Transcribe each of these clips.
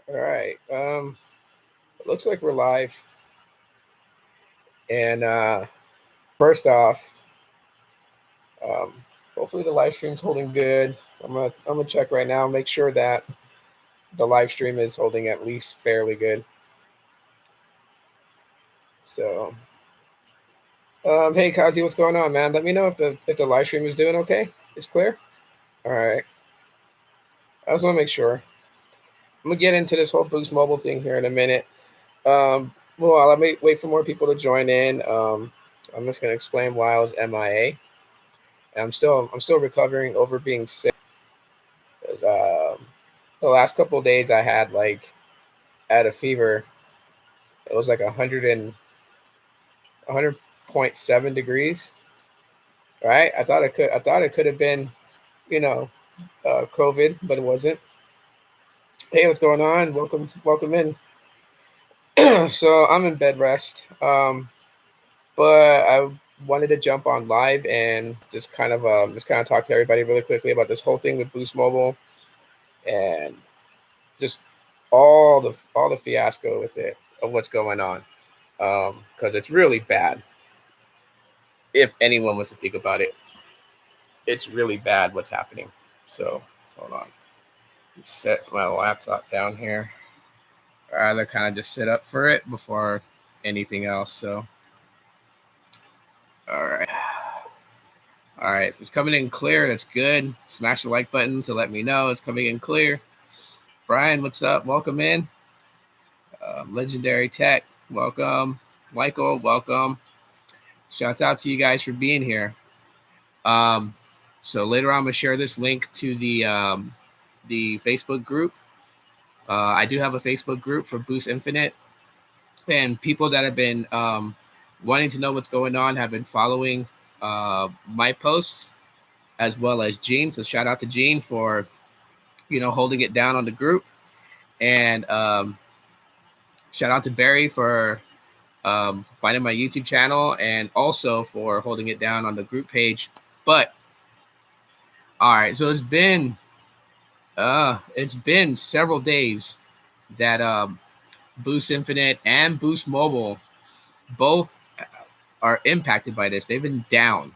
All right. It looks like we're live. And first off, um, hopefully the live stream's holding good. I'm gonna check right now, make sure that the live stream is holding at least fairly good. So, hey Kazi, what's going on, man? Let me know if the live stream is doing okay. It's clear. All right. I just want to make sure. I'm gonna get into this whole Boost Mobile thing here in a minute. Well, let me wait for more people to join in. I'm just gonna explain why I was MIA. I'm still recovering over being sick. 'Cause, the last couple of days I had a fever. It was like 100.7 degrees. Right? I thought it could have been, you know, COVID, but it wasn't. Hey, what's going on? Welcome in. So I'm in bed rest. But I wanted to jump on live and just kind of talk to everybody really quickly about this whole thing with Boost Mobile and just all the fiasco with it of what's going on. Because it's really bad. If anyone was to think about it, it's really bad what's happening. So hold on, set my laptop down here. I rather kind of just sit up for it before anything else. So all right. All right, if it's coming in clear, that's good. Smash the like button to let me know it's coming in clear. Brian, what's up? Welcome in. Legendary Tech, welcome. Michael, welcome. Shouts out to you guys for being here. So later on, I'm gonna share this link to the Facebook group. I do have a Facebook group for Boost Infinite, and people that have been wanting to know what's going on have been following my posts as well as Gene. So shout out to Gene for holding it down on the group, and shout out to Barry for finding my YouTube channel and also for holding it down on the group page. But all right, so it's been several days that Boost Infinite and Boost Mobile both are impacted by this. They've been down.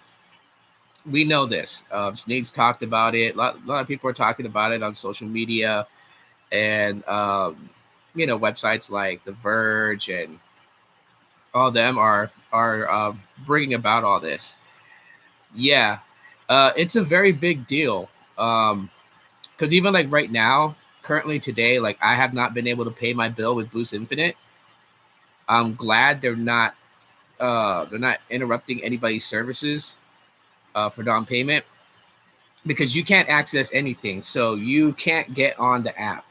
We know this. Sneed's talked about it. A lot of people are talking about it on social media, and websites like The Verge and all of them are bringing about all this. Yeah, it's a very big deal. Because even like right now, currently today, like I have not been able to pay my bill with Boost Infinite. I'm glad they're not interrupting anybody's services for non-payment, because you can't access anything. So you can't get on the app,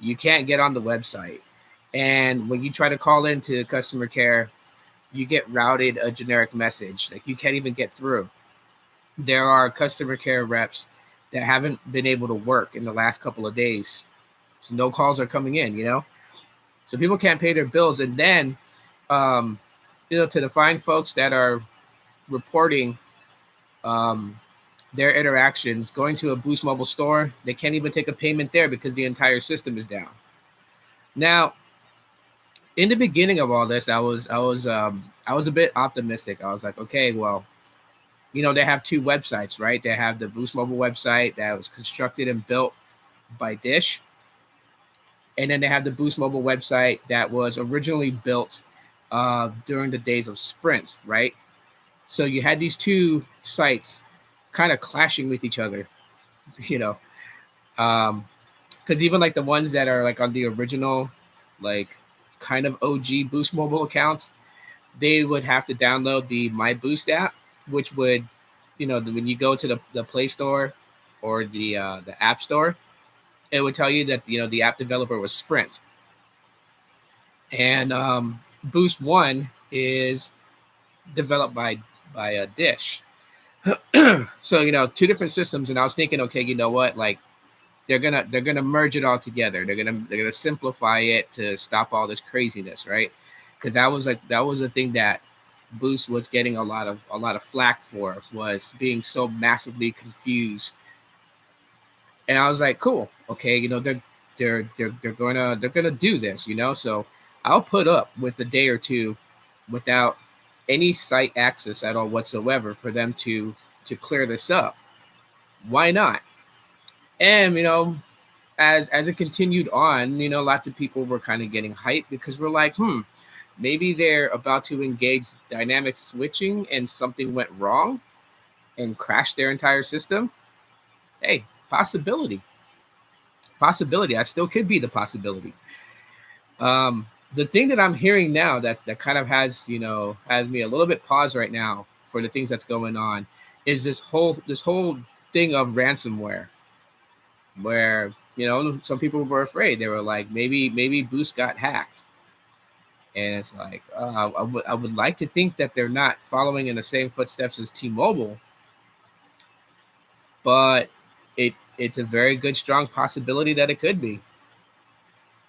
you can't get on the website, and when you try to call into customer care, you get routed a generic message. Like you can't even get through. There are customer care reps that haven't been able to work in the last couple of days. So no calls are coming in, so people can't pay their bills. And then to the fine folks that are reporting their interactions going to a Boost Mobile store, they can't even take a payment there because the entire system is down. Now, in the beginning of all this, I was a bit optimistic. I was like, okay, well, they have two websites, right? They have the Boost Mobile website that was constructed and built by Dish, and then they have the Boost Mobile website that was originally built during the days of Sprint, right? So you had these two sites kind of clashing with each other, because even like the ones that are like on the original, like kind of OG Boost Mobile accounts, they would have to download the My Boost app, which would, when you go to the Play Store or the App Store, it would tell you that the app developer was Sprint, and Boost One is developed by Dish. So two different systems, and I was thinking, okay, you know what, like they're gonna merge it all together. They're gonna simplify it to stop all this craziness, right? Because that was the thing that Boost was getting a lot of flack for, was being so massively confused. And I was like, cool, okay, they're gonna do this, you know. So I'll put up with a day or two without any site access at all whatsoever for them to clear this up. Why not? And as it continued on, lots of people were kind of getting hyped because we're like, maybe they're about to engage dynamic switching and something went wrong and crashed their entire system. Hey, possibility. Possibility. I still could be the possibility. The thing that I'm hearing now that kind of has me a little bit paused right now for the things that's going on is this whole thing of ransomware, where some people were afraid. They were like, maybe Boost got hacked, and it's like, I would like to think that they're not following in the same footsteps as T-Mobile, but it's a very good strong possibility that it could be.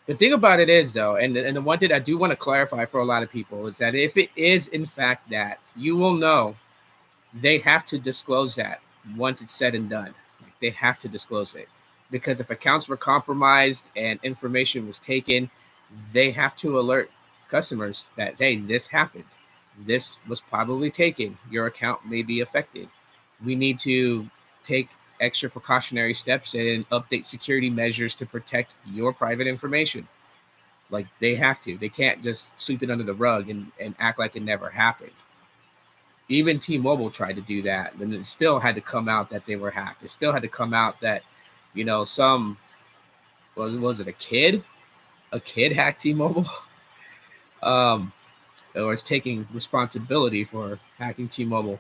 The thing about it is, though, and the one thing I do want to clarify for a lot of people is that if it is in fact that, you will know they have to disclose that once it's said and done. Like, they have to disclose it, because if accounts were compromised and information was taken, they have to alert customers that, hey, this happened. This was probably taken. Your account may be affected. We need to take extra precautionary steps and update security measures to protect your private information. Like, they have to. They can't just sweep it under the rug and act like it never happened. Even T-Mobile tried to do that, and it still had to come out that they were hacked. It still had to come out that, some, was it a kid? A kid hacked T-Mobile? Or is taking responsibility for hacking T-Mobile.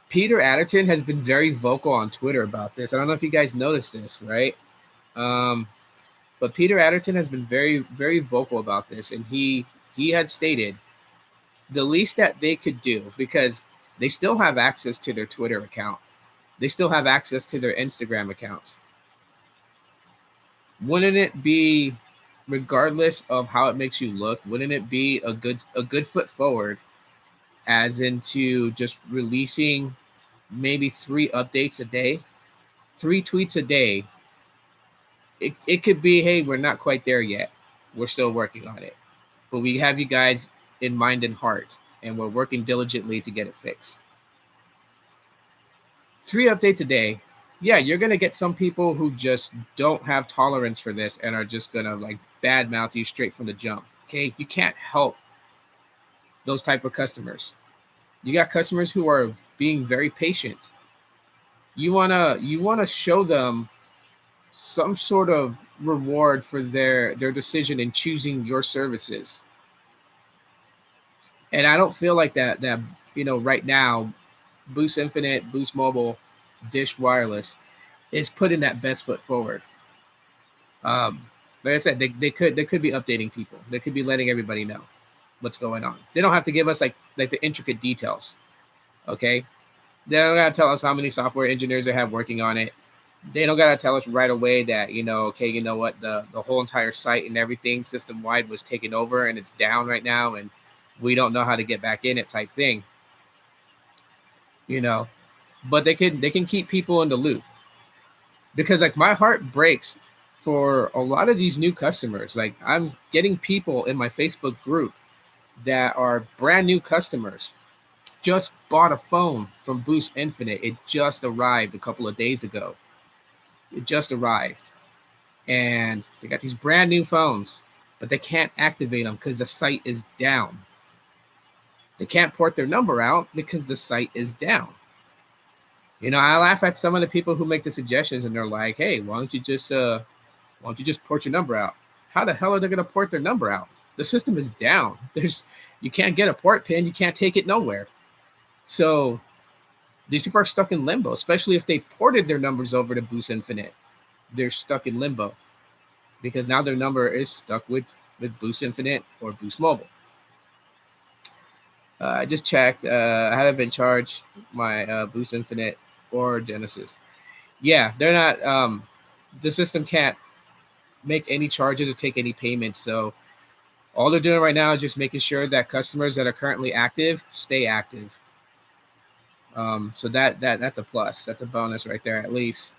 Peter Adderton has been very vocal on Twitter about this. I don't know if you guys noticed this, right? But Peter Adderton has been very, very vocal about this, and he had stated the least that they could do, because they still have access to their Twitter account, they still have access to their Instagram accounts. Wouldn't it be, regardless of how it makes you look, wouldn't it be a good foot forward, as into just releasing maybe 3 updates a day, 3 tweets a day? It could be, hey, we're not quite there yet. We're still working on it. But we have you guys in mind and heart, and we're working diligently to get it fixed. 3 updates a day. Yeah, you're going to get some people who just don't have tolerance for this and are just going to like badmouth you straight from the jump. Okay, you can't help those type of customers. You got customers who are being very patient. You wanna show them some sort of reward for their decision in choosing your services. And I don't feel like that right now, Boost Infinite, Boost Mobile, Dish Wireless is putting that best foot forward. Like I said, they could be updating people. They could be letting everybody know what's going on. They don't have to give us like the intricate details. Okay, they don't gotta tell us how many software engineers they have working on it. They don't gotta tell us right away that okay, you know what, the whole entire site and everything system wide was taken over and it's down right now and we don't know how to get back in it type thing. But they can keep people in the loop, because like my heart breaks for a lot of these new customers. Like, I'm getting people in my Facebook group that are brand new customers, just bought a phone from Boost Infinite. It just arrived a couple of days ago. It just arrived. And they got these brand new phones, but they can't activate them because the site is down. They can't port their number out because the site is down. I laugh at some of the people who make the suggestions and they're like, hey, why don't you just port your number out? How the hell are they going to port their number out? The system is down. You can't get a port pin. You can't take it nowhere. So these people are stuck in limbo, especially if they ported their numbers over to Boost Infinite. They're stuck in limbo because now their number is stuck with Boost Infinite or Boost Mobile. I just checked. I haven't been charged my Boost Infinite or Genesis. Yeah, they're not. The system can't make any charges or take any payments. So all they're doing right now is just making sure that customers that are currently active stay active. So that's a plus. That's a bonus right there, at least.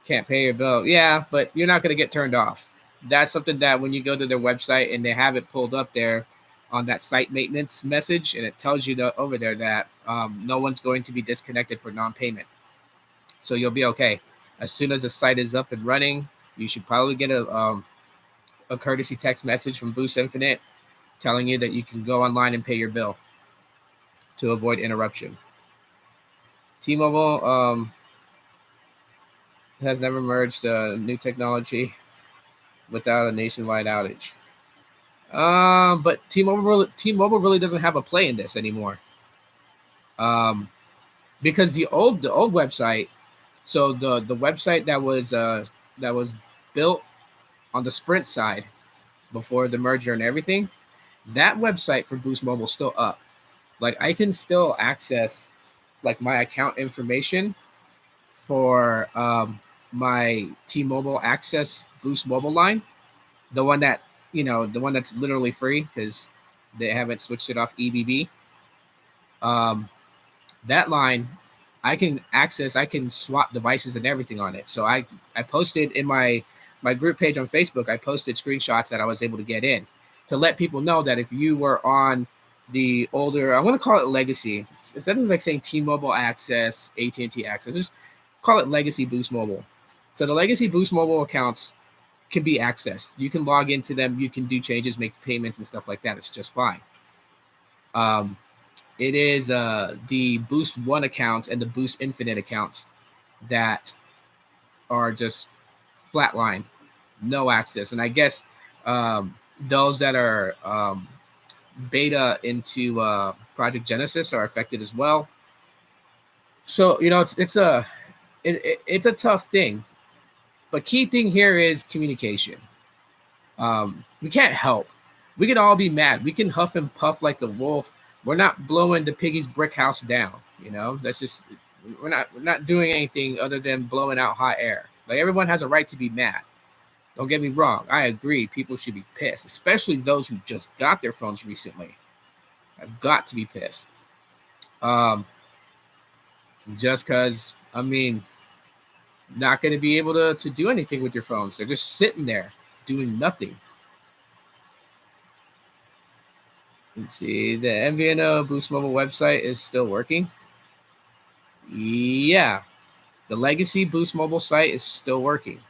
Can't pay your bill. Yeah, but you're not going to get turned off. That's something that when you go to their website and they have it pulled up there on that site maintenance message, and it tells you over there that no one's going to be disconnected for non-payment. So you'll be okay. As soon as the site is up and running, you should probably get a courtesy text message from Boost Infinite telling you that you can go online and pay your bill to avoid interruption. T-Mobile has never merged new technology without a nationwide outage. But T-Mobile really doesn't have a play in this anymore. Because the old website, so the website that was built on the Sprint side before the merger and everything, that website for Boost Mobile is still up. Like I can still access like my account information for my T-Mobile Access Boost Mobile line, the one that the one that's literally free because they haven't switched it off EBB. That line, I can swap devices and everything on it. So I posted in my group page on Facebook, I posted screenshots that I was able to get in to let people know that if you were on the older, I want to call it legacy, instead of like saying T-Mobile Access, AT&T Access, just call it Legacy Boost Mobile. So the Legacy Boost Mobile accounts can be accessed. You can log into them. You can do changes, make payments and stuff like that. It's just fine. It is the Boost One accounts and the Boost Infinite accounts that are just flatline, no access. And I guess those that are beta into Project Genesis are affected as well. So it's a tough thing. But key thing here is communication. We can't help. We can all be mad. We can huff and puff like the wolf. We're not blowing the piggy's brick house down. That's just we're not doing anything other than blowing out hot air. Like everyone has a right to be mad. Don't get me wrong. I agree. People should be pissed, especially those who just got their phones recently. I've got to be pissed. Just because, not going to be able to do anything with your phones. They're just sitting there doing nothing. Let's see. The MVNO Boost Mobile website is still working. Yeah. The legacy Boost Mobile site is still working.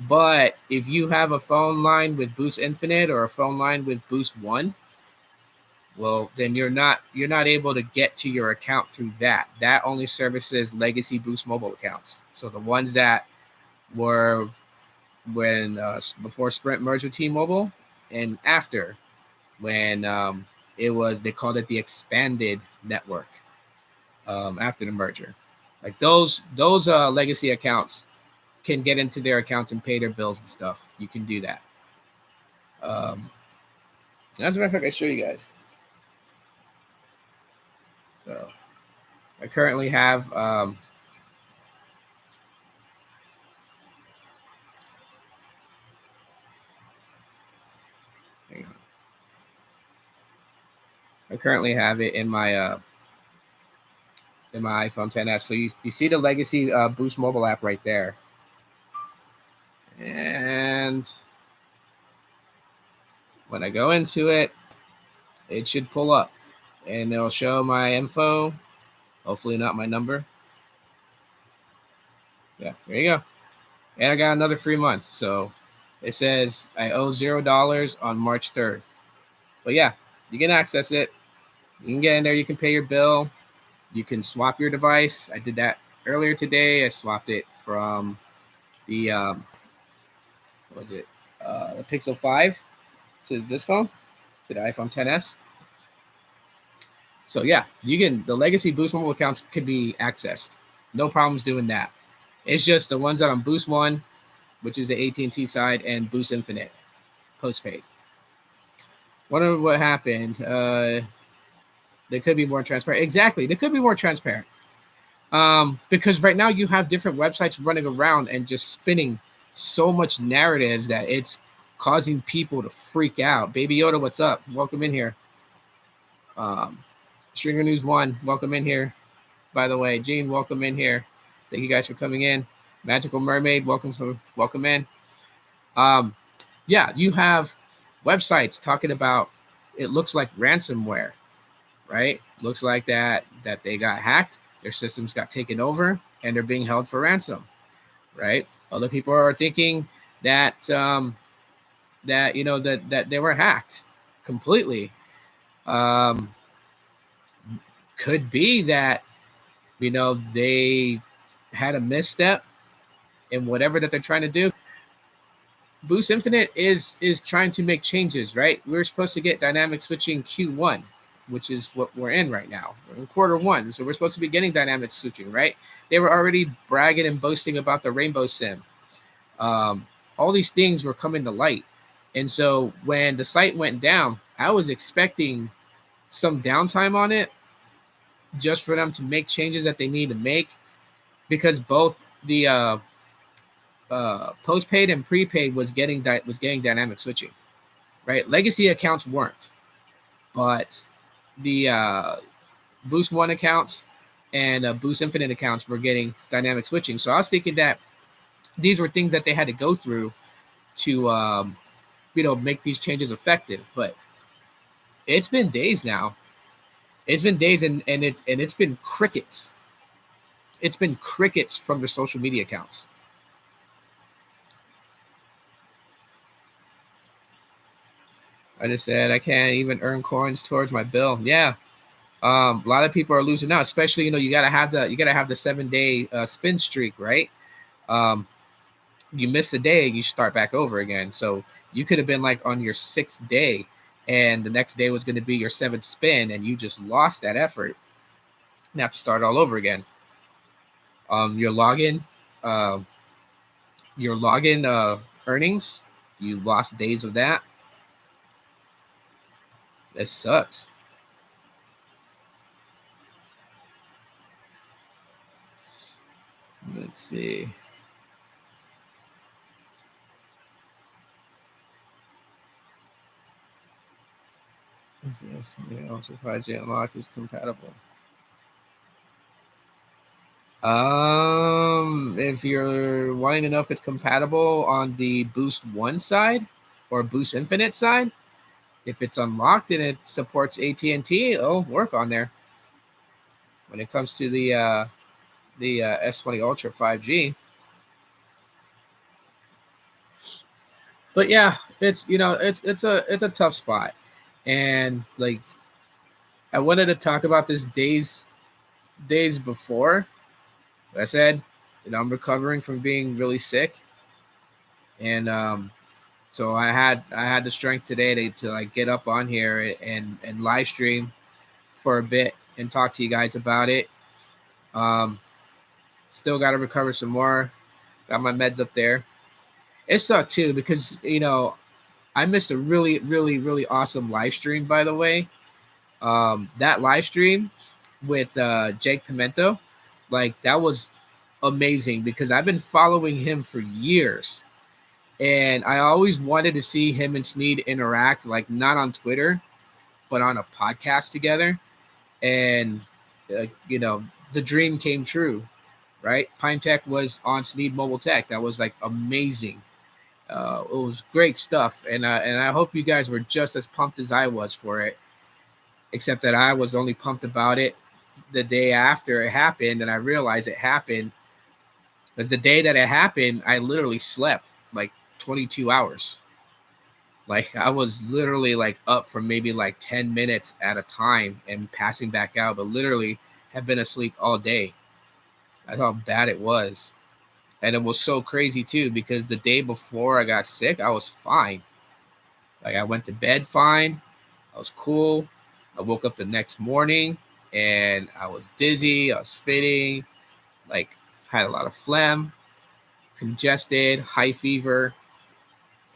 But if you have a phone line with Boost Infinite or a phone line with Boost One, well, then you're not able to get to your account through that. That only services legacy Boost Mobile accounts. So the ones that were before Sprint merged with T-Mobile and after when they called it the expanded network after the merger. Like those legacy accounts can get into their accounts and pay their bills and stuff. You can do that. As a matter of fact, I show you guys. So I currently have I currently have it in my iPhone XS. So you see the legacy Boost Mobile app right there. And when I go into it, it should pull up and it'll show my info. Hopefully not my number. Yeah, there you go. And I got another free month. So it says I owe $0 on March 3rd. But yeah, you can access it. You can get in there. You can pay your bill. You can swap your device. I did that earlier today. I swapped it from the the Pixel 5 to this phone, to the iPhone XS. So yeah, the legacy Boost Mobile accounts could be accessed. No problems doing that. It's just the ones that on Boost One, which is the AT&T side, and Boost Infinite, postpaid. Wonder what happened. They could be more transparent. Exactly, they could be more transparent. Because right now you have different websites running around and just spinning so much narratives that it's causing people to freak out. Baby Yoda, what's up? Welcome in here. Stringer News 1, welcome in here. By the way, Gene, welcome in here. Thank you guys for coming in. Magical Mermaid, welcome in. Um, yeah, you have websites talking about it looks like ransomware, right? Looks like that they got hacked, their systems got taken over, and they're being held for ransom, right? Other people are thinking that that they were hacked completely. Um, could be that they had a misstep in whatever that they're trying to do. Boost Infinite is trying to make changes, right? We were supposed to get dynamic switching Q1, which is what we're in right now. We're in quarter 1, so we're supposed to be getting dynamic switching, right? They were already bragging and boasting about the Rainbow Sim. All these things were coming to light, and so when the site went down, I was expecting some downtime on it, just for them to make changes that they need to make, because both the postpaid and prepaid was getting dynamic switching, right? Legacy accounts weren't, but the Boost One accounts and Boost Infinite accounts were getting dynamic switching. So I was thinking that these were things that they had to go through to make these changes effective. But it's been days now. It's been days, and it's been crickets. It's been crickets from the social media accounts. I just said I can't even earn coins towards my bill. Yeah, a lot of people are losing out, especially you gotta have the 7-day spin streak, right? Um, you miss a day, you start back over again. So you could have been like on your 6th day, and the next day was going to be your 7th spin, and you just lost that effort. You have to start all over again. Your login, uh, earnings, you lost days of that. This sucks. Let's see. Yes, also 5G unlocked is compatible. If you're wanting to know if it's compatible on the Boost One side or Boost Infinite side, if it's unlocked and it supports AT&T, it'll work on there. When it comes to the S20 Ultra 5G. But yeah, it's it's a tough spot, and like I wanted to talk about this days before. I said, I'm recovering from being really sick, and so I had the strength today to like get up on here and live stream for a bit and talk to you guys about it. Still got to recover some more. Got my meds up there. It sucked too because I missed a really really really awesome live stream, by the way. That live stream with Jake Pimento, like that was amazing because I've been following him for years, and I always wanted to see him and Sneed interact, like not on Twitter, but on a podcast together. And the dream came true, right? Pine Tech was on Sneed Mobile Tech. That was like amazing. It was great stuff, and I hope you guys were just as pumped as I was for it. Except that I was only pumped about it the day after it happened, and I realized it happened. Because the day that it happened, I literally slept like 22 hours. Like I was literally like up for maybe like 10 minutes at a time and passing back out, but literally have been asleep all day. That's how bad it was. And it was so crazy too, because the day before I got sick, I was fine. Like I went to bed fine. I was cool. I woke up the next morning and I was dizzy. I was spitting, like had a lot of phlegm, congested, high fever.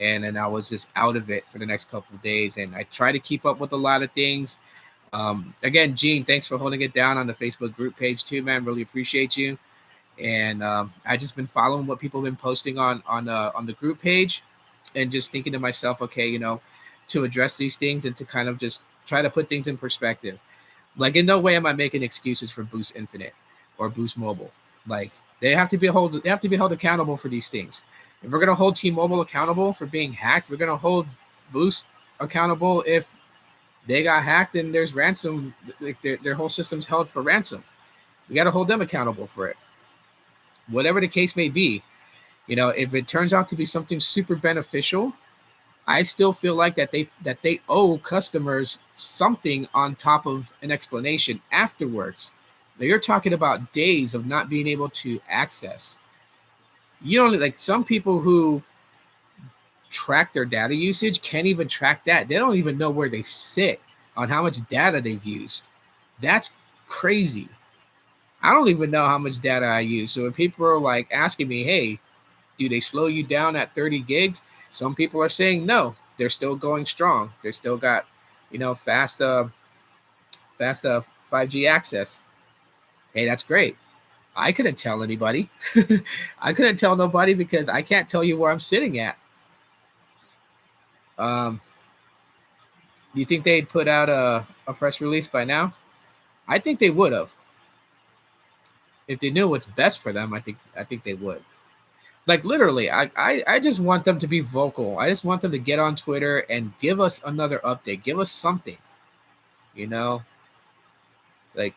And then I was just out of it for the next couple of days. And I try to keep up with a lot of things. Again, Gene, thanks for holding it down on the Facebook group page too, man. Really appreciate you. And I just been following what people have been posting on the group page, and just thinking to myself, okay, to address these things and to kind of just try to put things in perspective. Like in no way am I making excuses for Boost Infinite or Boost Mobile. Like they have to be held accountable for these things. If we're gonna hold T-Mobile accountable for being hacked, we're gonna hold Boost accountable if they got hacked and there's ransom. Like their whole system's held for ransom. We got to hold them accountable for it. Whatever the case may be, if it turns out to be something super beneficial, I still feel like that they owe customers something on top of an explanation afterwards. Now you're talking about days of not being able to access. You don't like some people who track their data usage can't even track that. They don't even know where they sit on how much data they've used. That's crazy. I don't even know how much data I use. So if people are like asking me, hey, do they slow you down at 30 gigs? Some people are saying no, they're still going strong. They're still got, fast 5G access. Hey, that's great. I couldn't tell anybody. I couldn't tell nobody because I can't tell you where I'm sitting at. Do you think they'd put out a press release by now? I think they would have. If they knew what's best for them, I think they would. Like literally, I just want them to be vocal. I just want them to get on Twitter and give us another update. Give us something, like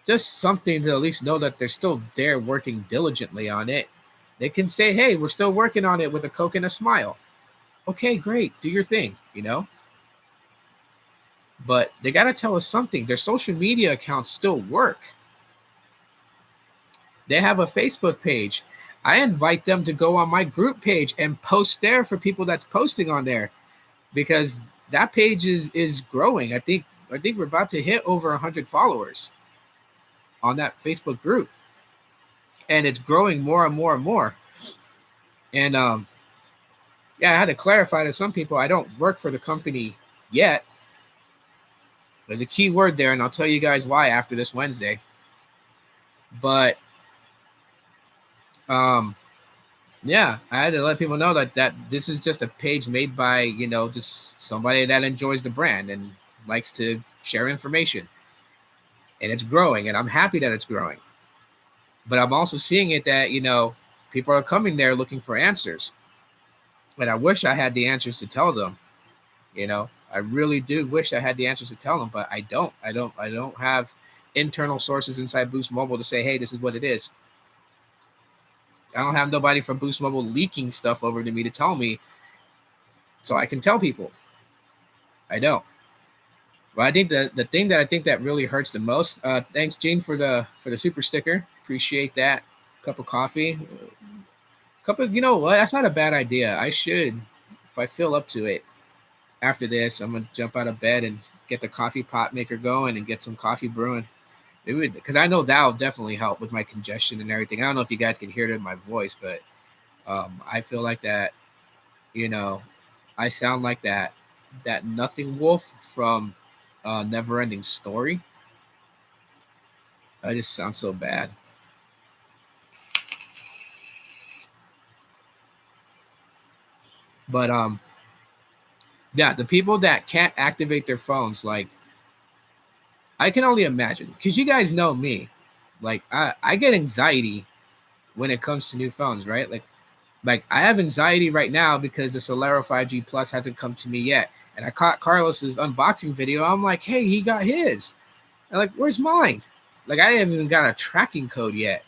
just something to at least know that they're still there working diligently on it. They can say, hey, we're still working on it with a Coke and a smile. Okay, great. Do your thing, But they got to tell us something. Their social media accounts still work. They have a Facebook page. I invite them to go on my group page and post there for people that's posting on there, because that page is growing. I think we're about to hit over 100 followers on that Facebook group, and it's growing more and more and more. And yeah, I had to clarify to some people I don't work for the company yet. There's a key word there, and I'll tell you guys why after this Wednesday. But yeah, I had to let people know that this is just a page made by, just somebody that enjoys the brand and likes to share information. And it's growing, and I'm happy that it's growing. But I'm also seeing it that, people are coming there looking for answers. And I wish I had the answers to tell them, I really do wish I had the answers to tell them, but I don't. I don't have internal sources inside Boost Mobile to say, hey, this is what it is. I don't have nobody from Boost Mobile leaking stuff over to me to tell me so I can tell people. I don't. But I think the thing that I think that really hurts the most, thanks, Gene, for the super sticker. Appreciate that. Cup of coffee. You know what? That's not a bad idea. I should, if I feel up to it, after this, I'm going to jump out of bed and get the coffee pot maker going and get some coffee brewing. Because I know that'll definitely help with my congestion and everything. I don't know if you guys can hear it in my voice, but I feel like that, I sound like that nothing wolf from Never-Ending Story. I just sound so bad. But yeah, the people that can't activate their phones, like, I can only imagine, because you guys know me. Like, I get anxiety when it comes to new phones, right? Like I have anxiety right now because the Solero 5G Plus hasn't come to me yet. And I caught Carlos's unboxing video. I'm like, hey, he got his. I'm like, where's mine? Like, I haven't even got a tracking code yet.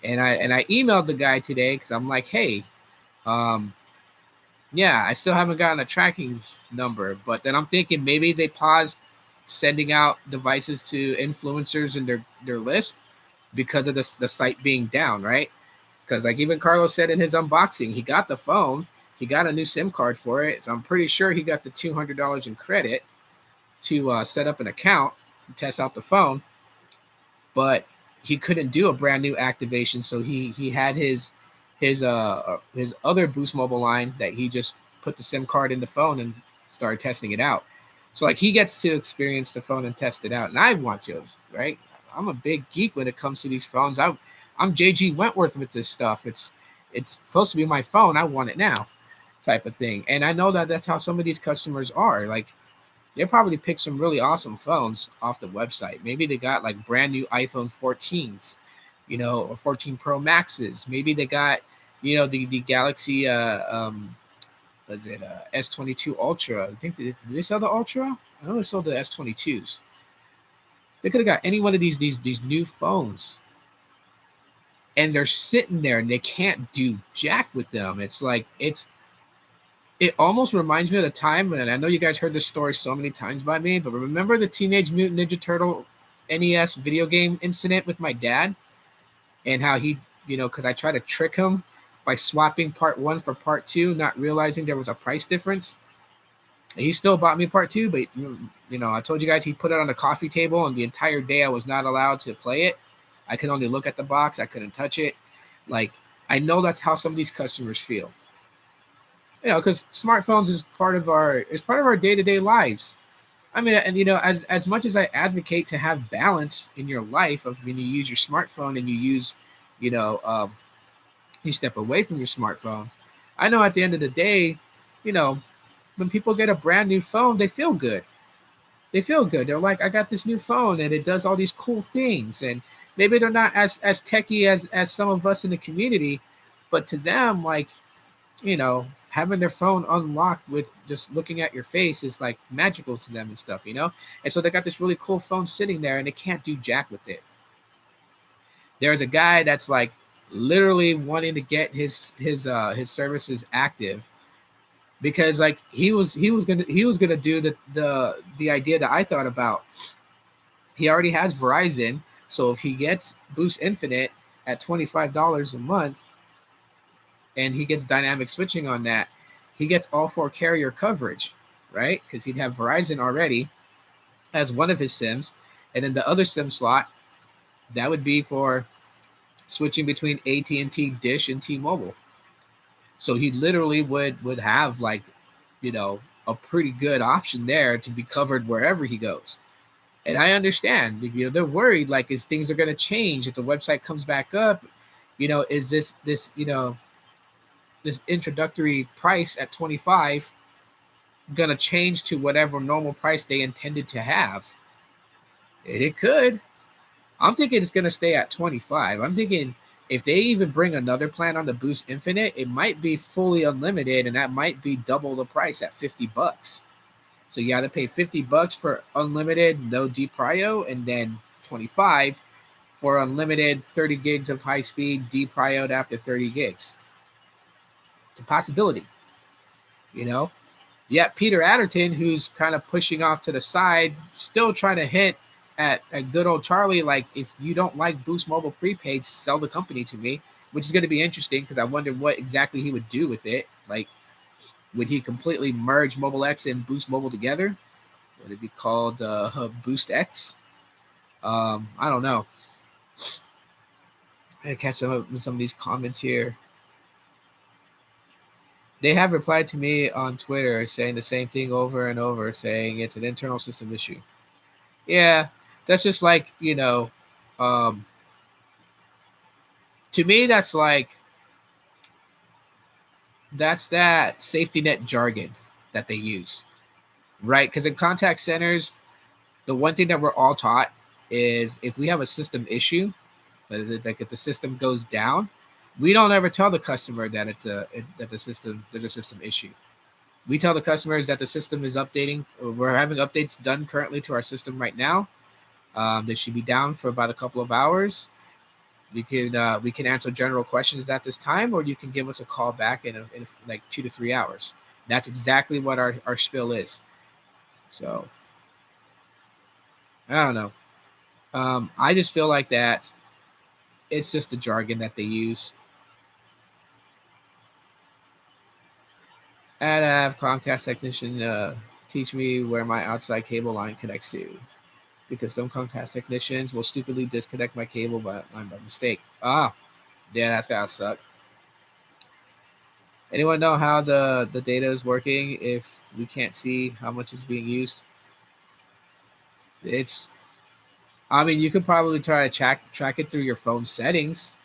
And I emailed the guy today because I'm like, hey, yeah, I still haven't gotten a tracking number. But then I'm thinking maybe they paused sending out devices to influencers in their list because of the site being down, right? Because like even Carlos said in his unboxing, he got the phone, he got a new SIM card for it. So I'm pretty sure he got the $200 in credit to set up an account and test out the phone. But he couldn't do a brand new activation, so he had his other Boost Mobile line that he just put the SIM card in the phone and started testing it out. So like he gets to experience the phone and test it out, and I want to, right? I'm a big geek when it comes to these phones. I'm JG Wentworth with this stuff. It's supposed to be my phone. I want it now, type of thing. And I know that that's how some of these customers are. Like they probably picked some really awesome phones off the website. Maybe they got like brand new iPhone 14s or 14 Pro Maxes. Maybe they got, the Galaxy was it S22 Ultra. I think did they sell the Ultra? I know they sold the S22s. They could have got any one of these new phones, and they're sitting there and they can't do jack with them. It's like it almost reminds me of the time, and I know you guys heard this story so many times by me, but remember the Teenage Mutant Ninja Turtle NES video game incident with my dad, and how he, because I tried to trick him by swapping part 1 for part 2, not realizing there was a price difference. And he still bought me part 2, but I told you guys he put it on the coffee table, and the entire day I was not allowed to play it. I could only look at the box. I couldn't touch it. Like, I know that's how some of these customers feel. Because smartphones is part of our day-to-day lives. I mean, and as much as I advocate to have balance in your life, of when you use your smartphone and you use, you step away from your smartphone, I know at the end of the day, when people get a brand new phone, they feel good. They're like, I got this new phone and it does all these cool things. And maybe they're not as techie as some of us in the community, but to them, like, having their phone unlocked with just looking at your face is like magical to them and stuff, And so they got this really cool phone sitting there and they can't do jack with it. There's a guy that's like literally wanting to get his services active, because like he was gonna do the idea that I thought about. He already has Verizon, so if he gets Boost Infinite at $25 a month, and he gets dynamic switching on that, he gets all 4 carrier coverage, right? Because he'd have Verizon already as one of his SIMs, and then the other SIM slot, that would be for switching between AT&T, Dish, and T-Mobile. So he literally would have like, a pretty good option there to be covered wherever he goes. And I understand, they're worried, like, is things are going to change if the website comes back up? Is this this introductory price at 25 gonna change to whatever normal price they intended to have? It could. I'm thinking it's gonna stay at 25. I'm thinking if they even bring another plan on the Boost Infinite, it might be fully unlimited, and that might be double the price at $50. So you got to pay $50 for unlimited, no deprio, and then 25 for unlimited 30 gigs of high speed deprioed after 30 gigs. It's a possibility, Yet Peter Adderton, who's kind of pushing off to the side, still trying to hint at good old Charlie, like, if you don't like Boost Mobile prepaid, sell the company to me, which is going to be interesting because I wonder what exactly he would do with it. Like, would he completely merge Mobile X and Boost Mobile together? Would it be called Boost X? I don't know. I catch some of these comments here. They have replied to me on Twitter saying the same thing over and over, saying it's an internal system issue. Yeah, that's just like, to me, that's like, that's that safety net jargon that they use, right? Because in contact centers, the one thing that we're all taught is if we have a system issue, like if the system goes down, we don't ever tell the customer that there's a system issue. We tell the customers that the system is updating. We're having updates done currently to our system right now. They should be down for about a couple of hours. We can answer general questions at this time, or you can give us a call back in like 2 to 3 hours. That's exactly what our spiel is. So I don't know. I just feel like that it's just the jargon that they use. I'd have Comcast technician teach me where my outside cable line connects to, because some Comcast technicians will stupidly disconnect my cable by mistake. Yeah, that's gotta suck. Anyone know how the data is working if we can't see how much is being used? You could probably try to track it through your phone settings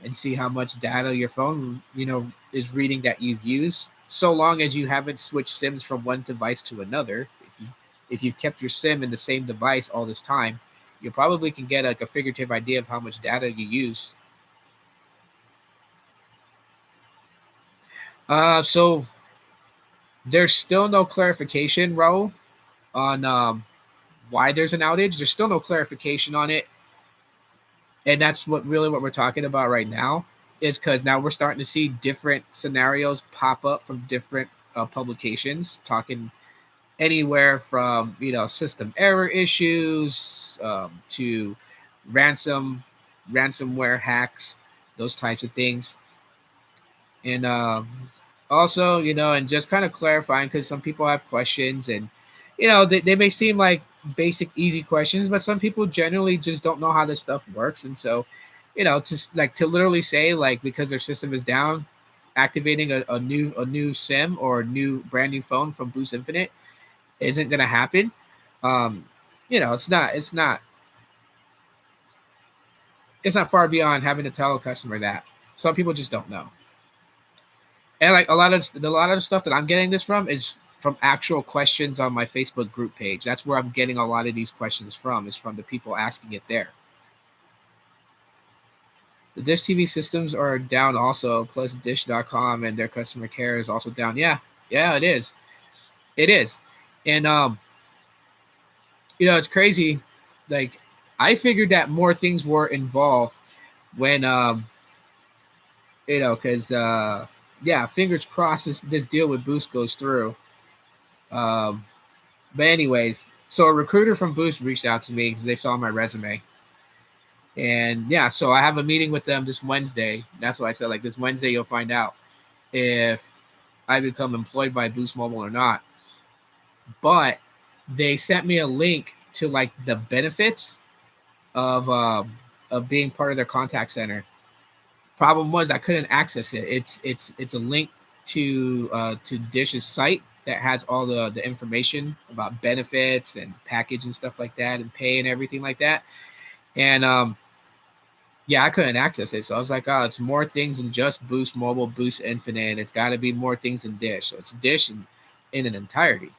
and see how much data your phone, is reading that you've used, so long as you haven't switched SIMs from one device to another. If you've kept your SIM in the same device all this time, you probably can get like a figurative idea of how much data you use. So there's still no clarification, Raul, on why there's an outage. There's still no clarification on it. And that's what we're talking about right now, is because now we're starting to see different scenarios pop up from different publications, talking anywhere from, system error issues, to ransomware hacks, those types of things. And also, and just kind of clarifying, because some people have questions, and they may seem like basic easy questions, but some people generally just don't know how this stuff works. And so, to literally say, like, because their system is down, activating a new sim or a brand new phone from Boost Infinite isn't going to happen. It's not far beyond having to tell a customer that. Some people just don't know. And like a lot of the stuff that I'm getting this from is from actual questions on my Facebook group page. That's where I'm getting a lot of these questions from, is from the people asking it there. The Dish TV systems are down also, plus Dish.com and their customer care is also down. Yeah, it is. It is. And it's crazy. Like, I figured that more things were involved when because fingers crossed this deal with Boost goes through. But anyways, so a recruiter from Boost reached out to me because they saw my resume. And so I have a meeting with them this Wednesday. That's why I said, like, this Wednesday you'll find out if I become employed by Boost Mobile or not. But they sent me a link to, like, the benefits of being part of their contact center. Problem was I couldn't access it. It's a link to Dish's site that has all the information about benefits and package and stuff like that, and pay and everything like that. And I couldn't access it. So I was like, oh, it's more things than just Boost Mobile, Boost Infinite. It's got to be more things than Dish. So it's Dish in an entirety.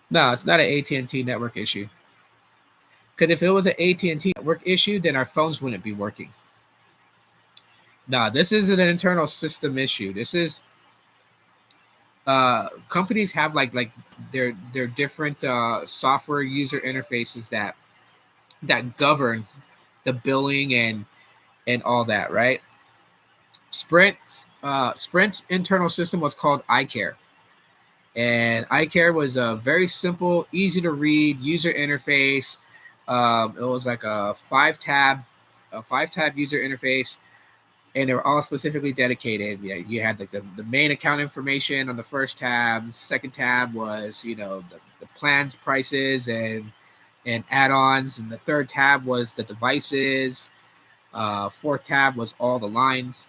No, it's not an AT&T network issue. Because if it was an AT&T network issue, then our phones wouldn't be working. No, this isn't an internal system issue. This is companies have like their different software user interfaces that govern the billing and all that, right? Sprint's internal system was called iCare. And iCare was a very simple, easy to read user interface. It was like a five tab user interface, and they were all specifically dedicated. Yeah, you had like the main account information on the first tab. Second tab was the plans, prices, and add-ons, and the third tab was the devices. Fourth tab was all the lines,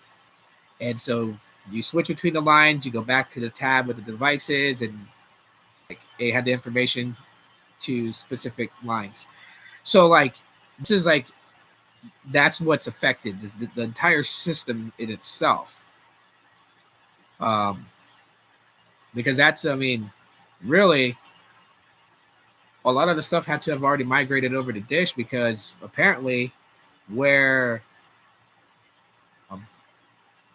and so you switch between the lines. You go back to the tab with the devices, and like, it had the information to specific lines. So like this is like that's what's affected the entire system in itself. Because that's, really a lot of the stuff had to have already migrated over to Dish, because apparently where I'm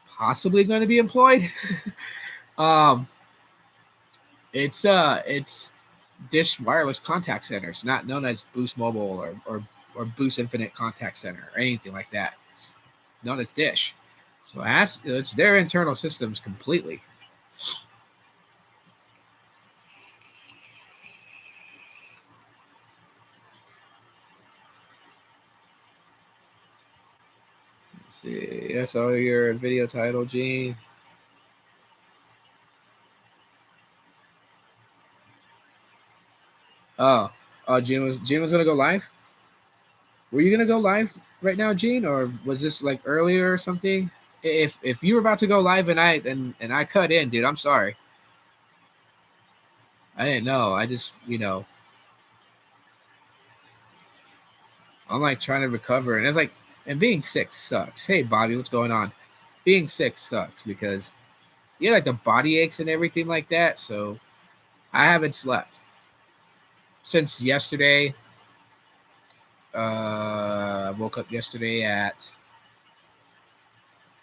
possibly going to be employed, it's Dish wireless contact centers, not known as Boost Mobile or Boost Infinite Contact Center or anything like that. It's known as Dish. So it's their internal systems completely. Let's see. I saw your video title, Gene. Oh, Gene was gonna go live. Were you gonna go live right now, Gene, or was this like earlier or something? If you were about to go live and I cut in, dude, I'm sorry. I didn't know. I just I'm like trying to recover, and it's like, and being sick sucks. Hey, Bobby, what's going on? Being sick sucks because you have like the body aches and everything like that. So I haven't slept since yesterday. I woke up yesterday at,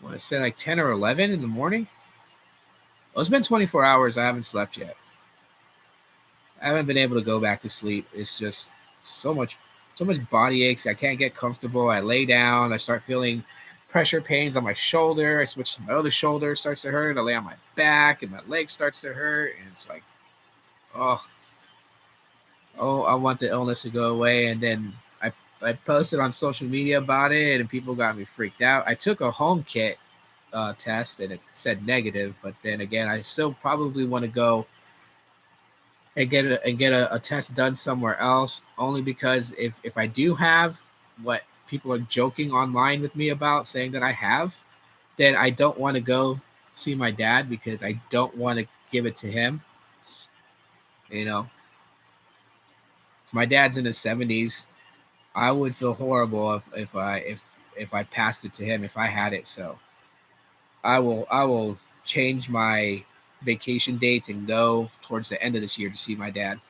I want to say like 10 or 11 in the morning. Well, it's been 24 hours. I haven't slept yet. I haven't been able to go back to sleep. It's just so much body aches. I can't get comfortable. I lay down. I start feeling pressure pains on my shoulder. I switch to my other shoulder. It starts to hurt. I lay on my back and my leg starts to hurt. And it's like, oh, I want the illness to go away. And then I posted on social media about it, and people got me freaked out. I took a home kit test, and it said negative. But then again, I still probably want to go and get a test done somewhere else, only because if I do have what people are joking online with me about, saying that I have, then I don't want to go see my dad, because I don't want to give it to him. You know, my dad's in his 70s. I would feel horrible if I passed it to him, if I had it. So I will change my vacation dates and go towards the end of this year to see my dad.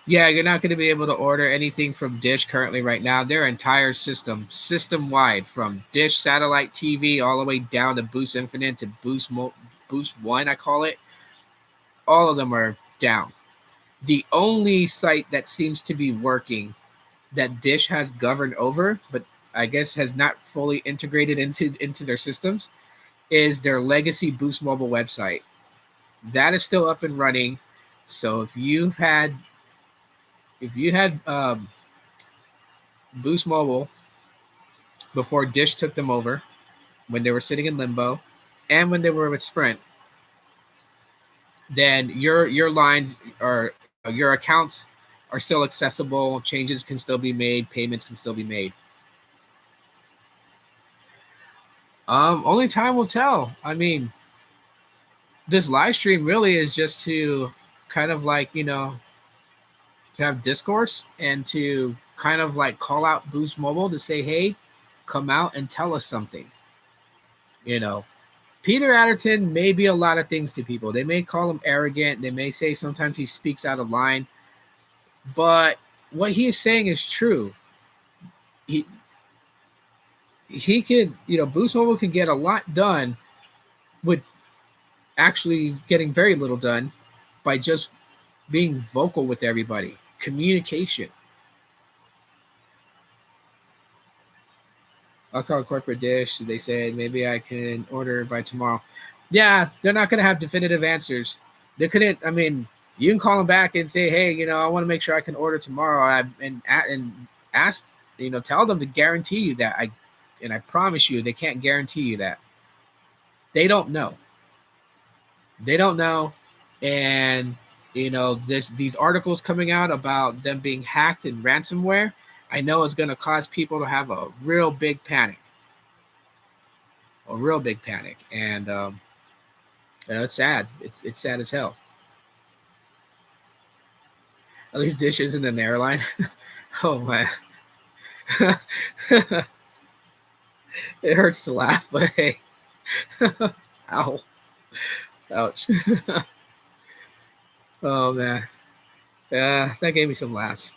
Yeah, you're not going to be able to order anything from Dish currently right now. Their entire system wide, from Dish satellite TV all the way down to Boost Infinite to Boost One, I call it. All of them are down. The only site that seems to be working, that Dish has governed over, but I guess has not fully integrated into their systems, is their legacy Boost Mobile website. That is still up and running. So if you had Boost Mobile before Dish took them over, when they were sitting in limbo, and when they were with Sprint, then your lines are, your accounts are still accessible. Changes can still be made. Payments can still be made. Only time will tell. I mean, this live stream really is just to kind of like, to have discourse and to kind of like call out Boost Mobile to say, hey, come out and tell us something. Peter Adderton may be a lot of things to people. They may call him arrogant. They may say sometimes he speaks out of line. But what he is saying is true. He could, Boost Mobile can get a lot done with actually getting very little done by just being vocal with everybody. Communication. I'll call corporate Dish. They said maybe I can order by tomorrow. Yeah, they're not going to have definitive answers. They couldn't. I mean, you can call them back and say, hey, I want to make sure I can order tomorrow, and ask, tell them to guarantee you that. I promise you, they can't guarantee you that. They don't know. They don't know, and these articles coming out about them being hacked and ransomware, I know is going to cause people to have a real big panic. And it's sad. It's sad as hell. At least Dish isn't an airline. Oh man. It hurts to laugh, but hey. Ow. Ouch. Oh man. Yeah, that gave me some laughs.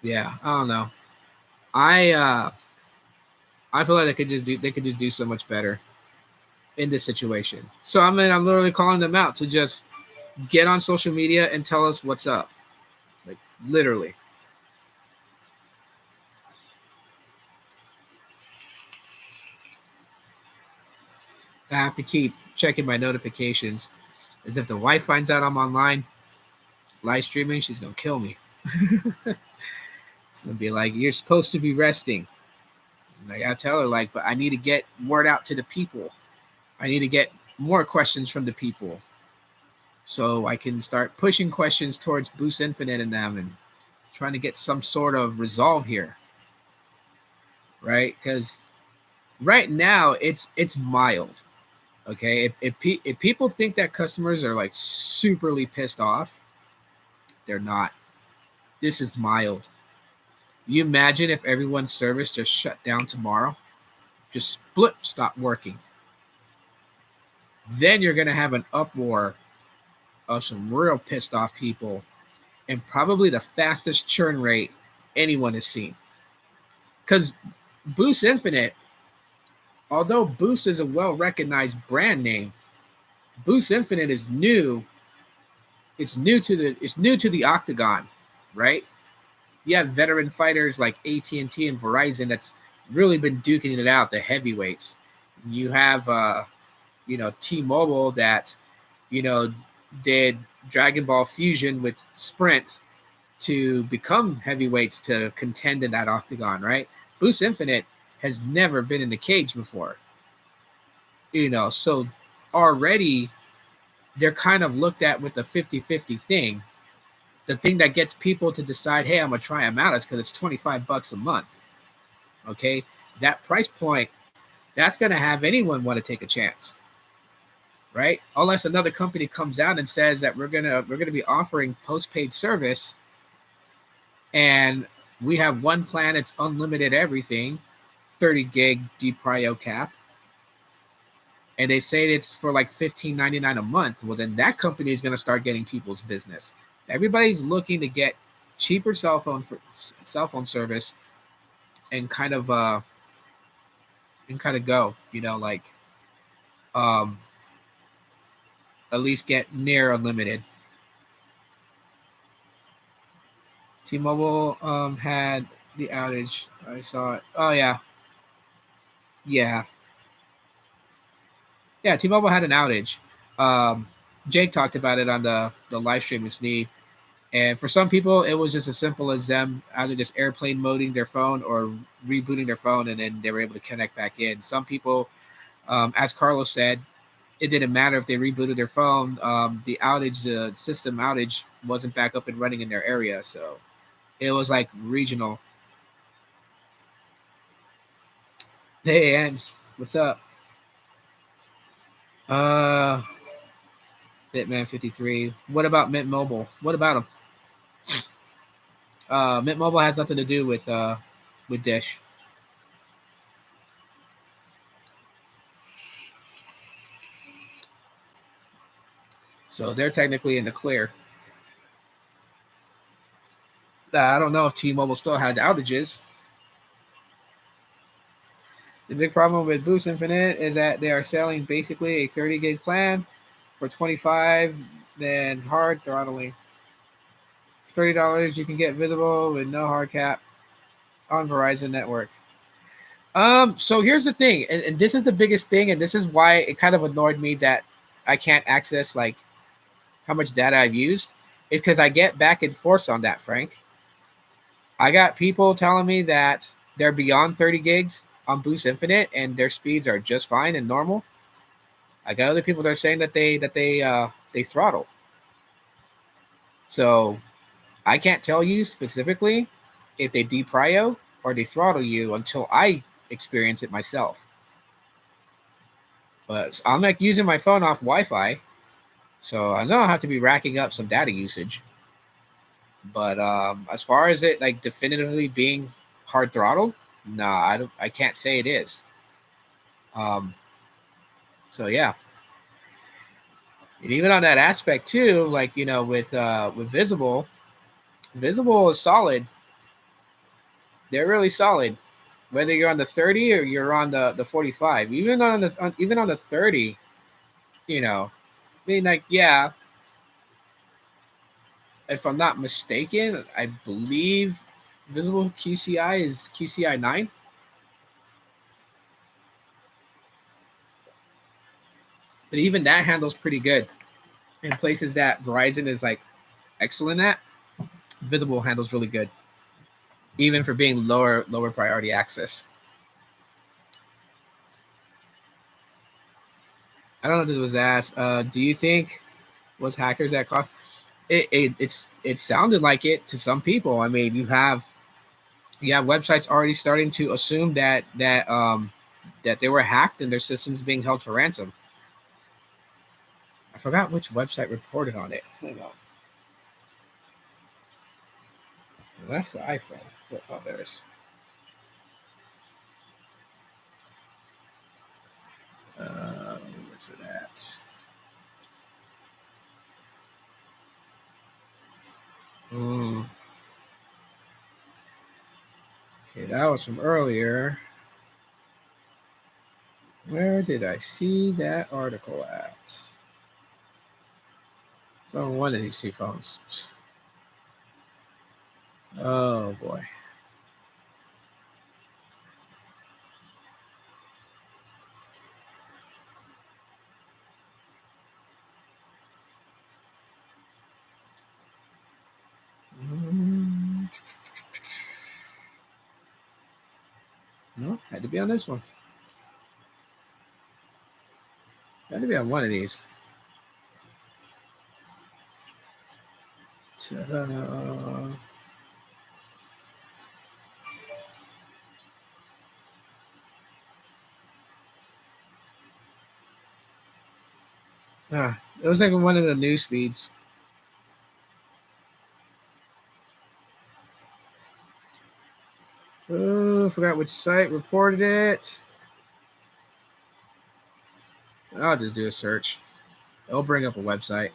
Yeah, I don't know. I feel like they could just do so much better in this situation. So I'm literally calling them out to just get on social media and tell us what's up. Like, literally. I have to keep checking my notifications, as if the wife finds out I'm online live streaming, she's gonna kill me. It's gonna be like, you're supposed to be resting. Like, I tell her, like, but I need to get word out to the people. I need to get more questions from the people, so I can start pushing questions towards Boost Infinite and them, and trying to get some sort of resolve here, right? Because right now it's mild. Okay, if people think that customers are like superly pissed off, they're not. This is mild. You imagine if everyone's service just shut down tomorrow, just split, stop working. Then you're going to have an uproar of some real pissed off people and probably the fastest churn rate anyone has seen. Because Boost Infinite, although Boost is a well-recognized brand name, Boost Infinite is new. It's new to the octagon, right? You have veteran fighters like AT&T and Verizon that's really been duking it out, the heavyweights. You have T-Mobile that did Dragon Ball Fusion with Sprint to become heavyweights to contend in that octagon, right? Boost Infinite has never been in the cage before. So already they're kind of looked at with the 50-50 thing. The thing that gets people to decide, hey, I'm going to try them out is because it's $25 a month. Okay? That price point, that's going to have anyone want to take a chance. Right? Unless another company comes out and says that we're gonna be offering postpaid service, and we have one plan, it's unlimited everything, 30 gig DPRIO cap, and they say it's for like $15.99 a month. Well, then that company is going to start getting people's business. Everybody's looking to get cheaper cell phone service and kind of go, at least get near unlimited. T-Mobile had the outage. I saw it. Oh yeah. T-Mobile had an outage. Jake talked about it on the live stream with Sneed. And for some people, it was just as simple as them either just airplane moding their phone or rebooting their phone, and then they were able to connect back in. Some people, as Carlos said, it didn't matter if they rebooted their phone. The system outage wasn't back up and running in their area. So it was like regional. Hey, Ans, what's up? Bitman 53. What about Mint Mobile? What about them? Mint Mobile has nothing to do with Dish. So they're technically in the clear. I don't know if T-Mobile still has outages. The big problem with Boost Infinite is that they are selling basically a 30 gig plan for $25, then hard throttling. $30, you can get visible with no hard cap on Verizon network. So here's the thing, and this is the biggest thing, and this is why it kind of annoyed me that I can't access like how much data I've used. It's because I get back and forth on that, Frank. I got people telling me that they're beyond 30 gigs on Boost Infinite and their speeds are just fine and normal. I got other people that are saying that they throttle. So I can't tell you specifically if they DPRIO or they throttle you until I experience it myself. But I'm like using my phone off Wi-Fi, so I know I have to be racking up some data usage. But as far as it like definitively being hard throttle, nah, I can't say it is. So yeah. And even on that aspect too, like with Visible is solid. They're really solid. Whether you're on the 30 or you're on the 45, even on the 30, I mean, like, yeah. If I'm not mistaken, I believe Visible QCI is QCI 9. But even that handles pretty good. In places that Verizon is like excellent at, Visible handles really good, even for being lower priority access. I don't know if this was asked. Do you think was hackers at cost? It sounded like it to some people. I mean, you have websites already starting to assume that they were hacked and their systems being held for ransom. I forgot which website reported on it. Hang on. That's the iPhone. Oh, there's. Where's it at? Okay, that was from earlier. Where did I see that article at? It's on one of these two phones. Oh boy. No, had to be on this one. Had to be on one of these. Ta-da. It was like in one of the news feeds. Oh, forgot which site reported it. I'll just do a search. It'll bring up a website.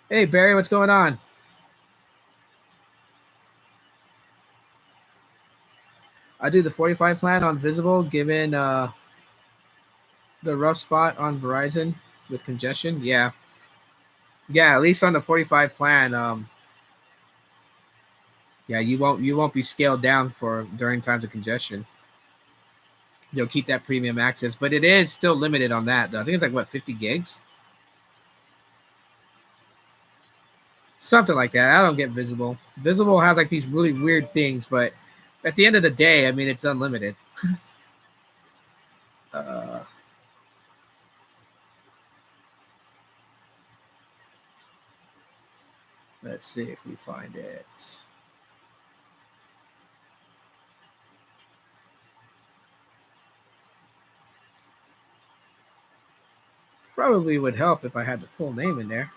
Hey Barry, what's going on? I do the 45 plan on Visible, given the rough spot on Verizon with congestion. Yeah, at least on the 45 plan. Yeah, you won't be scaled down for during times of congestion. You'll keep that premium access, but it is still limited on that though. I think it's like what, 50 gigs, something like that. I don't get Visible. Visible has like these really weird things, but at the end of the day, I mean, it's unlimited. Let's see if we find it. Probably would help if I had the full name in there.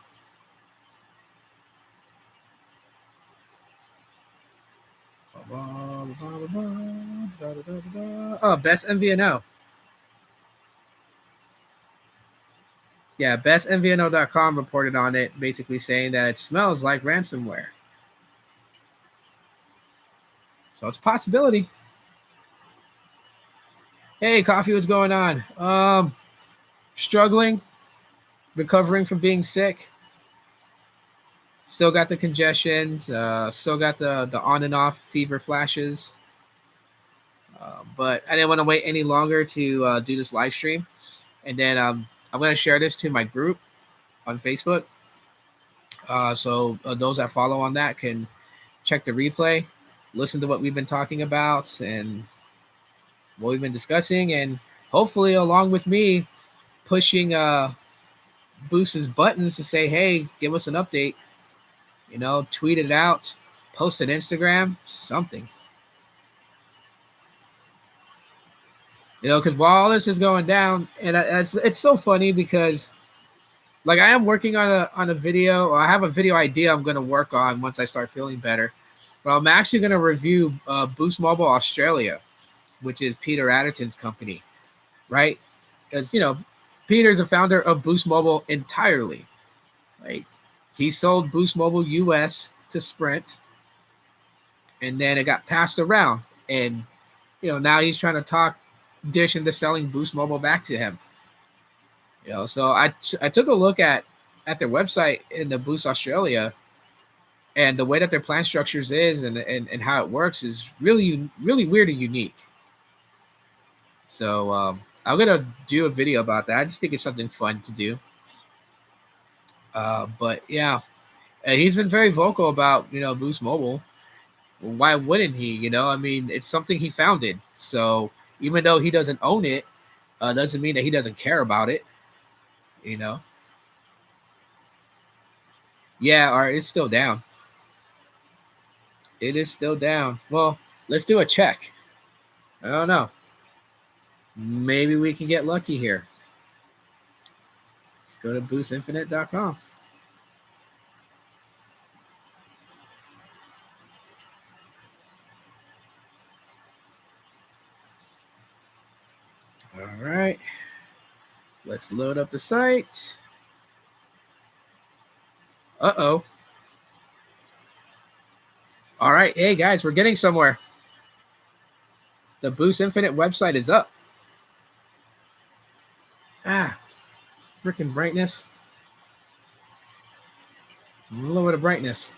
Oh, best MVNO. Yeah, bestmvno.com reported on it, basically saying that it smells like ransomware. So it's a possibility. Hey, Coffee, what's going on? Struggling, recovering from being sick. Still got the congestion. Still got the on and off fever flashes. But I didn't want to wait any longer to do this live stream. And then I'm going to share this to my group on Facebook. So those that follow on that can check the replay, listen to what we've been talking about and what we've been discussing, and hopefully along with me pushing Boost's buttons to say, hey, give us an update, tweet it out, post it Instagram, something, because while all this is going down, and it's so funny because like I am working on a video, or I have a video idea I'm going to work on once I start feeling better. But I'm actually going to review Boost Mobile Australia, which is Peter Adderton's company, right? As Peter's a founder of Boost Mobile entirely. Like he sold Boost Mobile US to Sprint, and then it got passed around, and now he's trying to talk Dish into selling Boost Mobile back to him. So I took a look at their website in the Boost Australia, and the way that their plan structures is and how it works is really, really weird and unique. So I'm going to do a video about that. I just think it's something fun to do. But yeah, he's been very vocal about, Boost Mobile. Why wouldn't he? I mean, it's something he founded. So even though he doesn't own it, doesn't mean that he doesn't care about it. Yeah, or it's still down. It is still down. Well, let's do a check. I don't know. Maybe we can get lucky here. Let's go to boostinfinite.com. All right. Let's load up the site. Uh-oh. All right. Hey, guys, we're getting somewhere. The Boost Infinite website is up. Ah, freaking brightness. A little bit of brightness.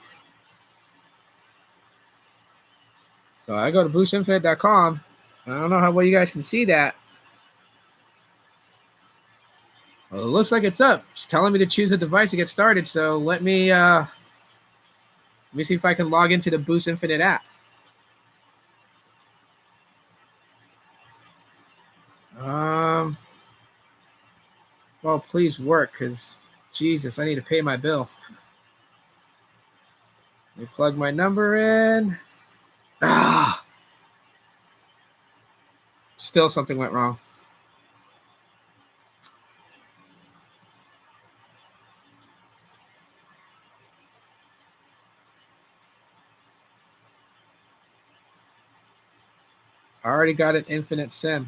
So I go to boostinfinite.com. I don't know how well you guys can see that. Well, it looks like it's up. It's telling me to choose a device to get started. So let me see if I can log into the Boost Infinite app. Well, please work, because Jesus, I need to pay my bill. Let me plug my number in. Still something went wrong. I already got an Infinite SIM.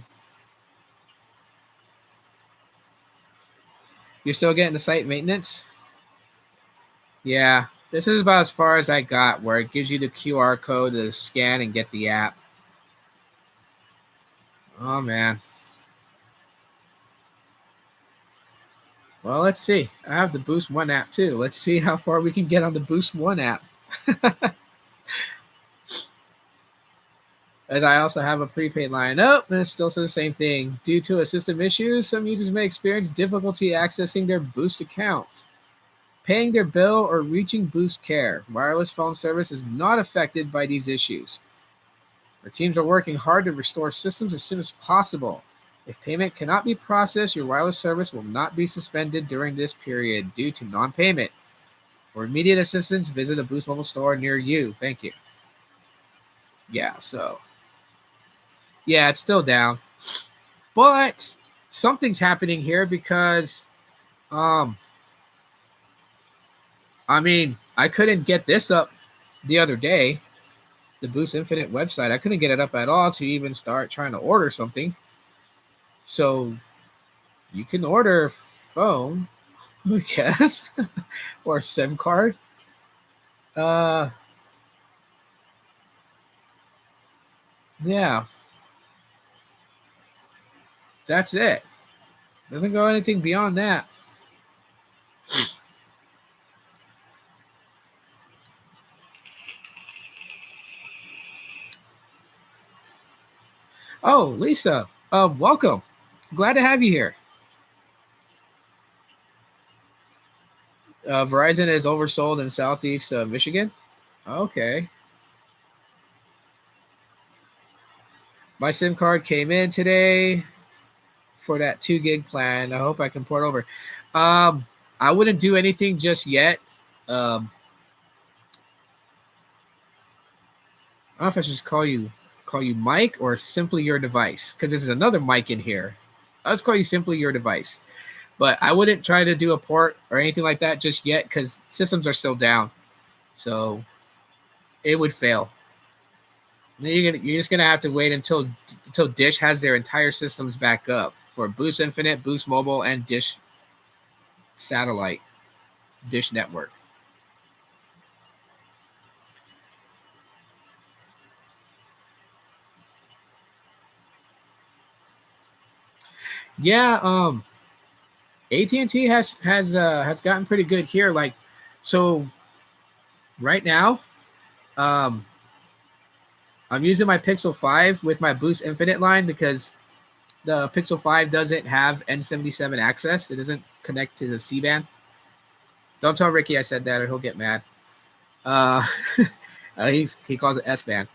You're still getting the site maintenance? Yeah, this is about as far as I got, where it gives you the QR code to scan and get the app. Oh, man. Well, let's see. I have the Boost One app, too. Let's see how far we can get on the Boost One app. As I also have a prepaid line. Oh, and it still says the same thing. Due to a system issue, some users may experience difficulty accessing their Boost account, paying their bill, or reaching Boost Care. Wireless phone service is not affected by these issues. Our teams are working hard to restore systems as soon as possible. If payment cannot be processed, your wireless service will not be suspended during this period due to non-payment. For immediate assistance, visit a Boost Mobile store near you. Thank you. Yeah, so... yeah, it's still down. But something's happening here because... I couldn't get this up the other day. The Boost Infinite website. I couldn't get it up at all to even start trying to order something. So you can order phone, I guess, or a SIM card. Yeah. That's it. Doesn't go anything beyond that. Oh, Lisa, welcome. Glad to have you here. Verizon is oversold in Southeast Michigan. Okay. My SIM card came in today for that 2 gig plan. I hope I can port over. I wouldn't do anything just yet. I don't know if I should just call you Mike or simply your device, because there's another Mike in here. I'll just call you simply your device. But I wouldn't try to do a port or anything like that just yet, because systems are still down. So it would fail. You're just gonna have to wait until Dish has their entire systems back up for Boost Infinite, Boost Mobile, and Dish Satellite, Dish Network. Yeah, AT&T has gotten pretty good here. Like, so right now, I'm using my Pixel 5 with my Boost Infinite line because the Pixel 5 doesn't have N77 access. It doesn't connect to the C-band. Don't tell Ricky I said that or he'll get mad. He calls it S-band.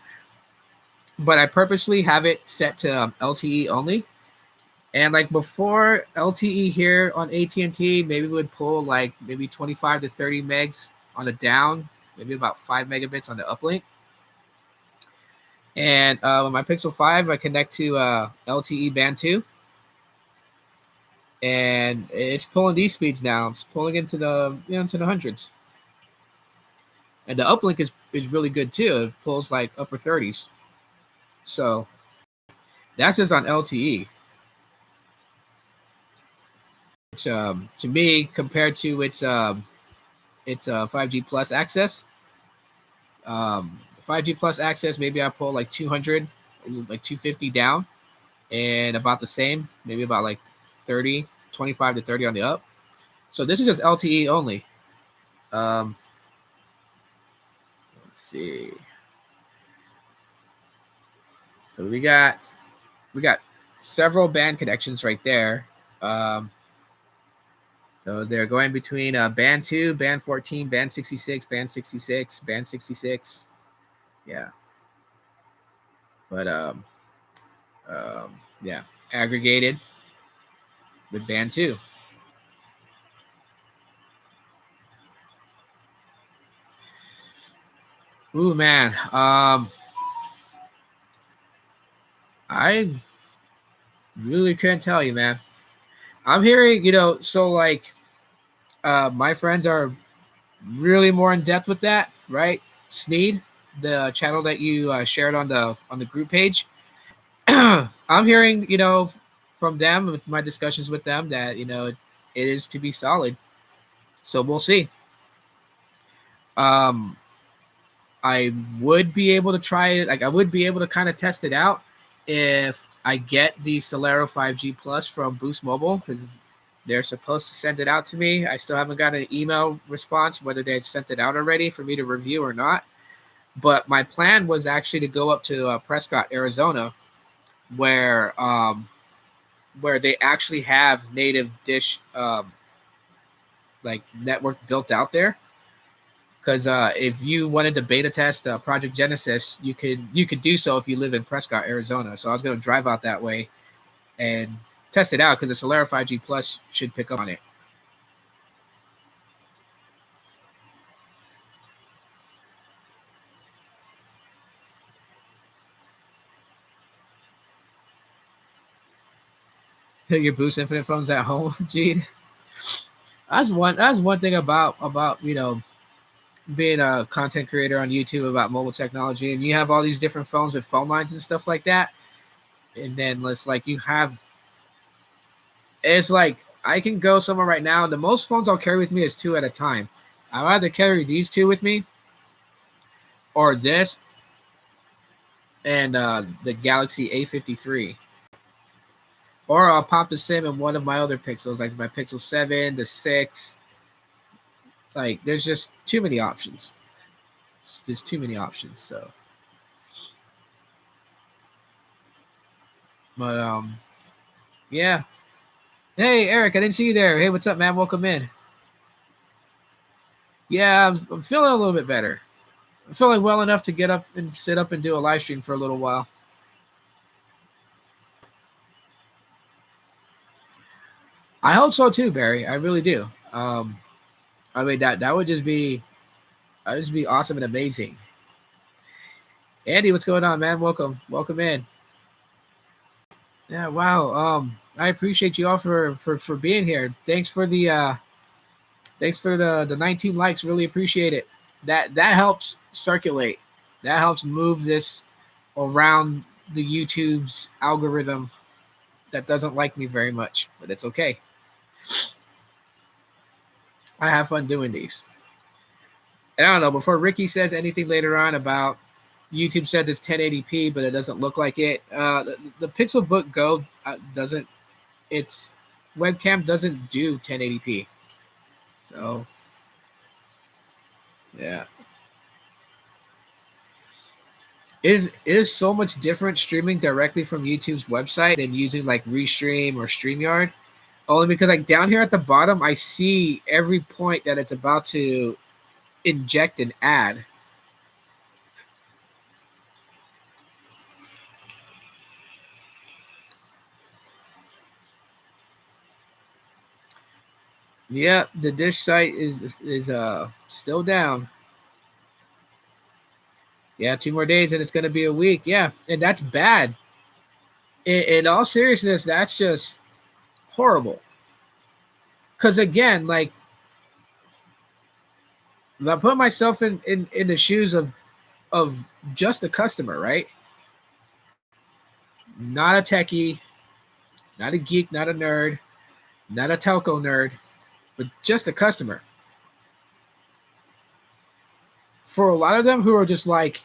But I purposely have it set to LTE only. And like before, LTE here on AT&T maybe would pull like maybe 25 to 30 megs on the down, maybe about 5 megabits on the uplink. And with my Pixel 5, I connect to LTE band 2. And it's pulling these speeds now. It's pulling into the into the hundreds. And the uplink is really good too. It pulls like upper 30s. So that's just on LTE. to me, compared to its 5G plus access, 5G plus access, maybe I pull like 200, like 250 down, and about the same, maybe about like 30, 25 to 30 on the up. So this is just LTE only. Let's see. So we got several band connections right there. So they're going between band 2, band 14, band 66, band 66, band 66. Yeah. But yeah, aggregated with band 2. Ooh, man. I really couldn't tell you, man. I'm hearing, so like my friends are really more in depth with that, right? Sneed, the channel that you shared on the group page. I'm hearing, from them, with my discussions with them, that it is to be solid. So we'll see. I would be able to try it. Like I would be able to kind of test it out if I get the Solero 5G Plus from Boost Mobile, because they're supposed to send it out to me. I still haven't got an email response whether they had sent it out already for me to review or not. But my plan was actually to go up to Prescott, Arizona, where they actually have native dish like network built out there. Because if you wanted to beta test Project Genesis, you could do so if you live in Prescott, Arizona. So I was going to drive out that way and test it out, because the Solera 5G Plus should pick up on it. Your Boost Infinite phones at home, Gene. That's one thing about being a content creator on YouTube about mobile technology, and you have all these different phones with phone lines and stuff like that. And then it's like it's like I can go somewhere right now. The most phones I'll carry with me is 2 at a time. I'll either carry these 2 with me, or this, and the Galaxy A53. Or I'll pop the SIM in one of my other Pixels, like my Pixel 7, the 6. Like, there's just too many options. There's too many options, so. But, yeah. Hey, Eric, I didn't see you there. Hey, what's up, man? Welcome in. Yeah, I'm feeling a little bit better. I'm feeling well enough to get up and sit up and do a live stream for a little while. I hope so too, Barry. I really do. I mean that would just be awesome and amazing. Andy, what's going on, man? Welcome in. Yeah, wow. I appreciate you all for being here. Thanks for the 19 likes. Really appreciate it. That helps circulate. That helps move this around the YouTube's algorithm that doesn't like me very much, but it's okay. I have fun doing these. And I don't know, before Ricky says anything later on about YouTube says it's 1080p, but it doesn't look like it. The Pixelbook Go doesn't. Its webcam doesn't do 1080p. So, yeah. It is so much different streaming directly from YouTube's website than using like Restream or StreamYard. Only because like down here at the bottom, I see every point that it's about to inject an ad. Yeah, the Dish site is still down. Yeah, 2 more days and it's going to be a week. Yeah, and that's bad. In all seriousness, that's just horrible. Because again, like, if I put myself in the shoes of just a customer, right? Not a techie, not a geek, not a nerd. not a telco nerd, but just a customer. For a lot of them who are just like,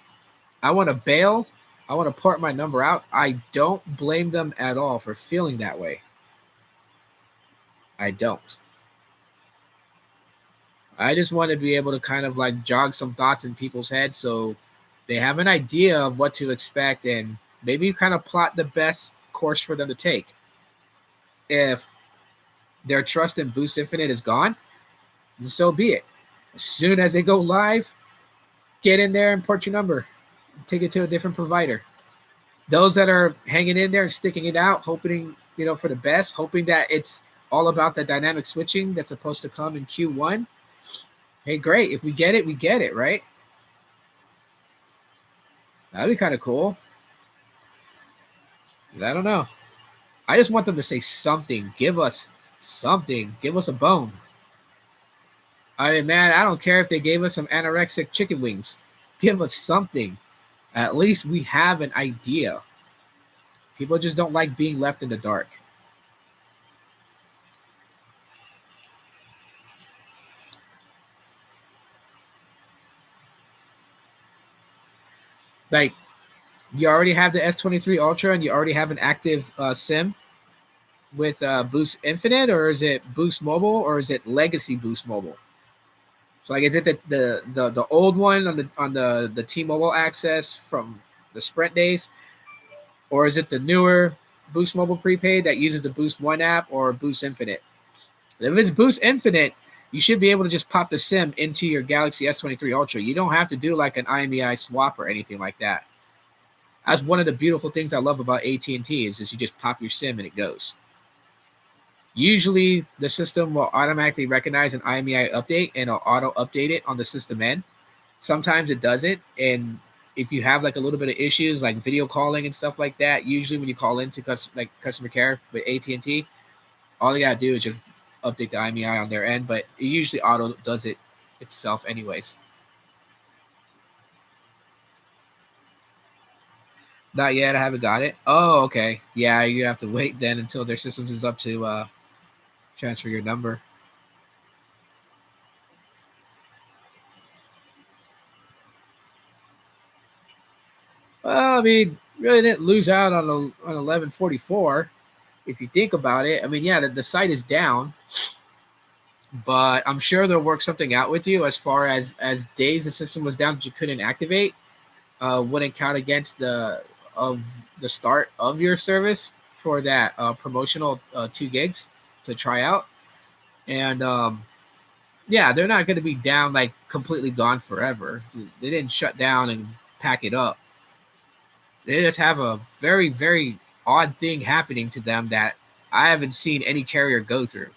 I want to bail, I want to port my number out, I don't blame them at all for feeling that way. I don't. I just want to be able to kind of like jog some thoughts in people's heads so they have an idea of what to expect and maybe kind of plot the best course for them to take. If their trust in Boost Infinite is gone, then so be it. As soon as they go live, get in there and port your number. Take it to a different provider. Those that are hanging in there and sticking it out, hoping, for the best, hoping that it's all about the dynamic switching that's supposed to come in Q1. Hey, great. If we get it, we get it, right? That'd be kind of cool. I don't know. I just want them to say something. Give us something. Give us a bone. I mean, man, I don't care if they gave us some anorexic chicken wings. Give us something. At least we have an idea. People just don't like being left in the dark. Like, you already have the S23 Ultra and you already have an active SIM with Boost Infinite, or is it Boost Mobile, or is it Legacy Boost Mobile? So, like, is it the old one on the T-Mobile access from the Sprint days, or is it the newer Boost Mobile prepaid that uses the Boost One app or Boost Infinite? If it's Boost Infinite, you should be able to just pop the SIM into your Galaxy S23 Ultra. You don't have to do like an IMEI swap or anything like that. That's one of the beautiful things I love about AT&T is just you just pop your SIM and it goes. Usually the system will automatically recognize an IMEI update and it'll auto update it on the system end. Sometimes it doesn't. And if you have like a little bit of issues like video calling and stuff like that, usually when you call into customer care with AT&T, all you gotta do is just update the IMEI on their end, but it usually auto does it itself anyways. Not yet. I haven't got it. Oh, okay. Yeah, you have to wait then until their systems is up to transfer your number. Well, I mean, really didn't lose out on 1144 if you think about it. I mean, yeah, the site is down, but I'm sure they'll work something out with you as far as days the system was down that you couldn't activate. Wouldn't count against the start of your service for that promotional 2 gigs to try out. And yeah, they're not going to be down like completely gone forever. They didn't shut down and pack it up. They just have a very, very odd thing happening to them that I haven't seen any carrier go through.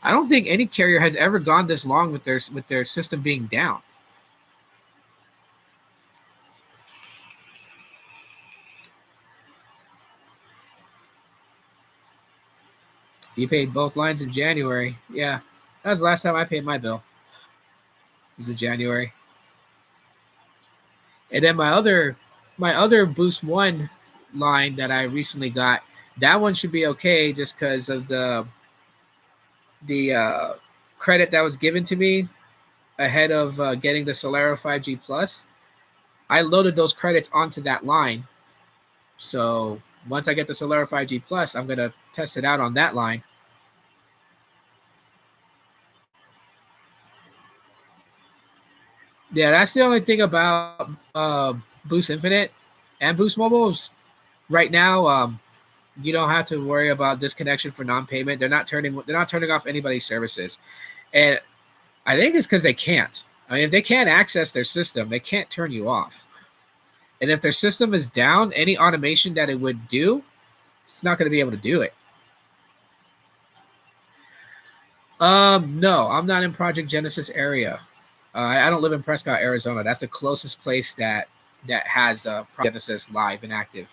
I don't think any carrier has ever gone this long with their system being down. You paid both lines in January. Yeah, that was the last time I paid my bill. It was in January. And then my other Boost One line that I recently got, that one should be okay just because of the credit that was given to me ahead of getting the Solera 5G Plus. I loaded those credits onto that line. So once I get the Solera 5G Plus, I'm gonna test it out on that line. Yeah, that's the only thing about Boost Infinite and Boost Mobile is right now. You don't have to worry about disconnection for non-payment. They're not turning off anybody's services, and I think it's because they can't. I mean, if they can't access their system, they can't turn you off. And if their system is down, any automation that it would do, it's not going to be able to do it. No, I'm not in Project Genesis area. I don't live in Prescott, Arizona. That's the closest place that has Project Genesis live and active.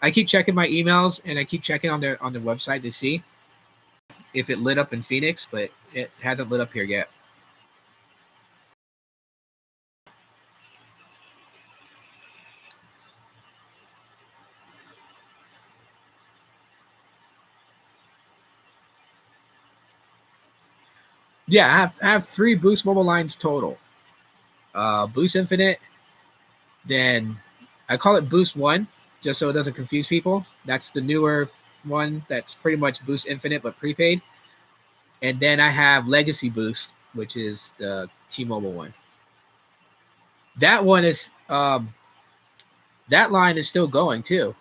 I keep checking my emails and I keep checking on their website to see if it lit up in Phoenix, but it hasn't lit up here yet. Yeah, I have 3 Boost Mobile lines total. Boost Infinite, then I call it Boost One, just so it doesn't confuse people. That's the newer one that's pretty much Boost Infinite but prepaid. And then I have Legacy Boost, which is the T-Mobile one. That one is that line is still going too.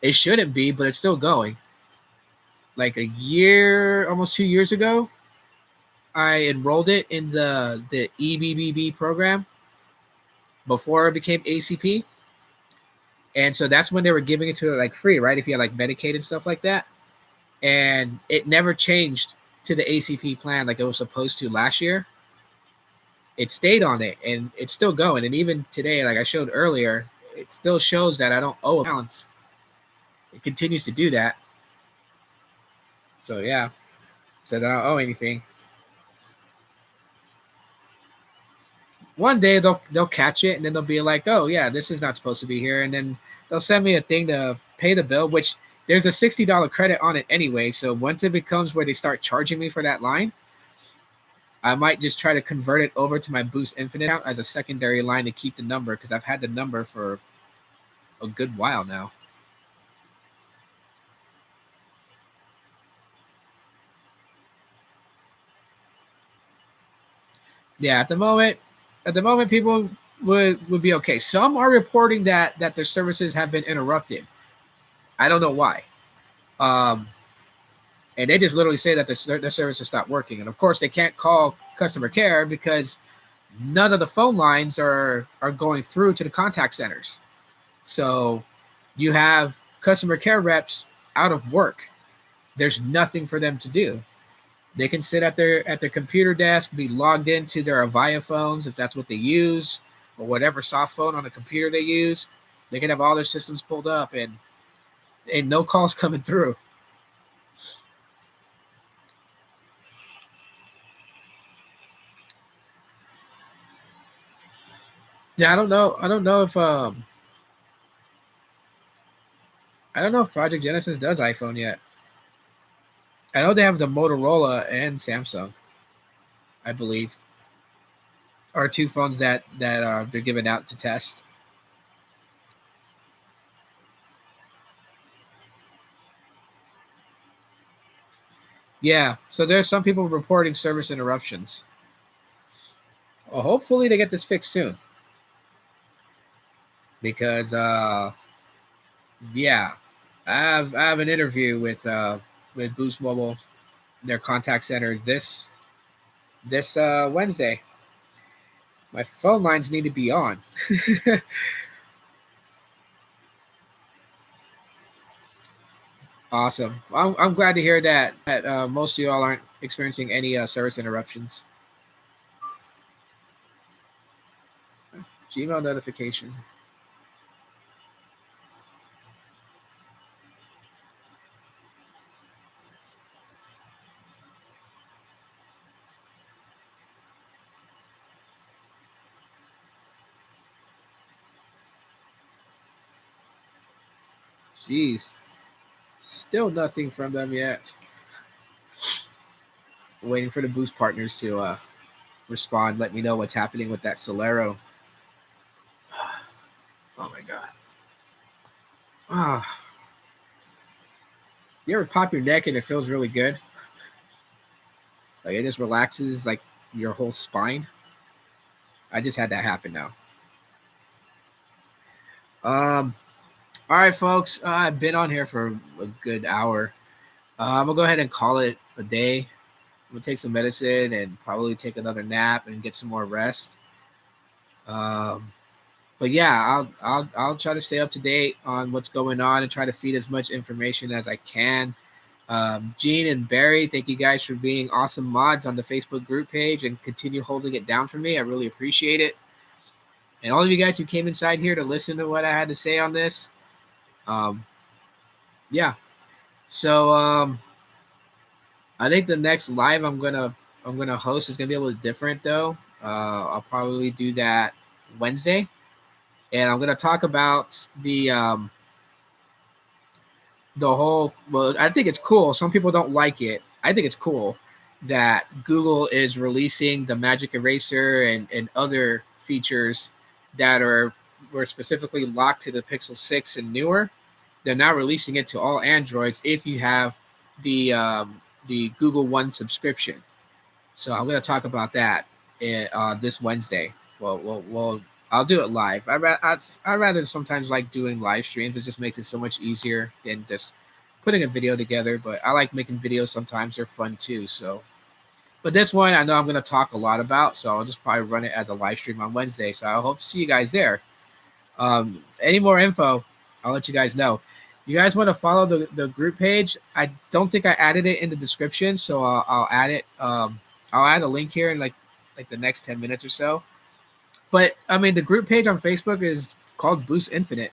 It shouldn't be, but it's still going. Like a year, almost 2 years ago, I enrolled it in the EBBB program before it became ACP. And so that's when they were giving it to it like free, right? If you had like Medicaid and stuff like that. And it never changed to the ACP plan like it was supposed to last year. It stayed on it and it's still going. And even today, like I showed earlier, it still shows that I don't owe a balance. It continues to do that. So yeah, it says I don't owe anything. One day they'll catch it and then they'll be like, oh yeah, this is not supposed to be here. And then they'll send me a thing to pay the bill, which there's a $60 credit on it anyway. So once it becomes where they start charging me for that line, I might just try to convert it over to my Boost Infinite account as a secondary line to keep the number because I've had the number for a good while now. Yeah, at the moment, people would be okay. Some are reporting that their services have been interrupted. I don't know why. Um, and they just literally say that their services stopped working. And of course, they can't call customer care because none of the phone lines are going through to the contact centers. So you have customer care reps out of work. There's nothing for them to do. They can sit at their computer desk, be logged into their Avaya phones if that's what they use, or whatever soft phone on the computer they use. They can have all their systems pulled up and no calls coming through. Yeah, I don't know. I don't know if Project Genesis does iPhone yet. I know they have the Motorola and Samsung, I believe, are 2 phones that they're giving out to test. Yeah, so there's some people reporting service interruptions. Well, hopefully they get this fixed soon. Because yeah, I have an interview with Boost Mobile, their contact center this Wednesday. My phone lines need to be on. Awesome. I'm glad to hear that most of you all aren't experiencing any service interruptions. Gmail notification. Jeez. Still nothing from them yet. Waiting for the Boost partners to respond. Let me know what's happening with that Solero. Oh my god. Ah. You ever pop your neck and it feels really good? Like it just relaxes like your whole spine. I just had that happen now. All right, folks. I've been on here for a good hour. I'm gonna go ahead and call it a day. I'm gonna take some medicine and probably take another nap and get some more rest. But yeah, I'll try to stay up to date on what's going on and try to feed as much information as I can. Gene and Barry, thank you guys for being awesome mods on the Facebook group page and continue holding it down for me. I really appreciate it. And all of you guys who came inside here to listen to what I had to say on this. Yeah. So I think the next live I'm gonna host is gonna be a little different though. I'll probably do that Wednesday, and I'm gonna talk about the whole. Well, I think it's cool. Some people don't like it. I think it's cool. that Google is releasing the Magic Eraser and other features that were specifically locked to the Pixel 6 and newer. They're now releasing it to all Androids if you have the Google One subscription. So I'm going to talk about that this Wednesday. Well, I'll do it live. I rather sometimes like doing live streams. It just makes it so much easier than just putting a video together. But I like making videos sometimes. They're fun too. So, but this one I know I'm going to talk a lot about. So I'll just probably run it as a live stream on Wednesday. So I hope to see you guys there. Any more info, I'll let you guys know. You guys want to follow the group page? I don't think I added it in the description, so I'll add it. I'll add a link here in like the next 10 minutes or so. But I mean, the group page on Facebook is called Boost Infinite.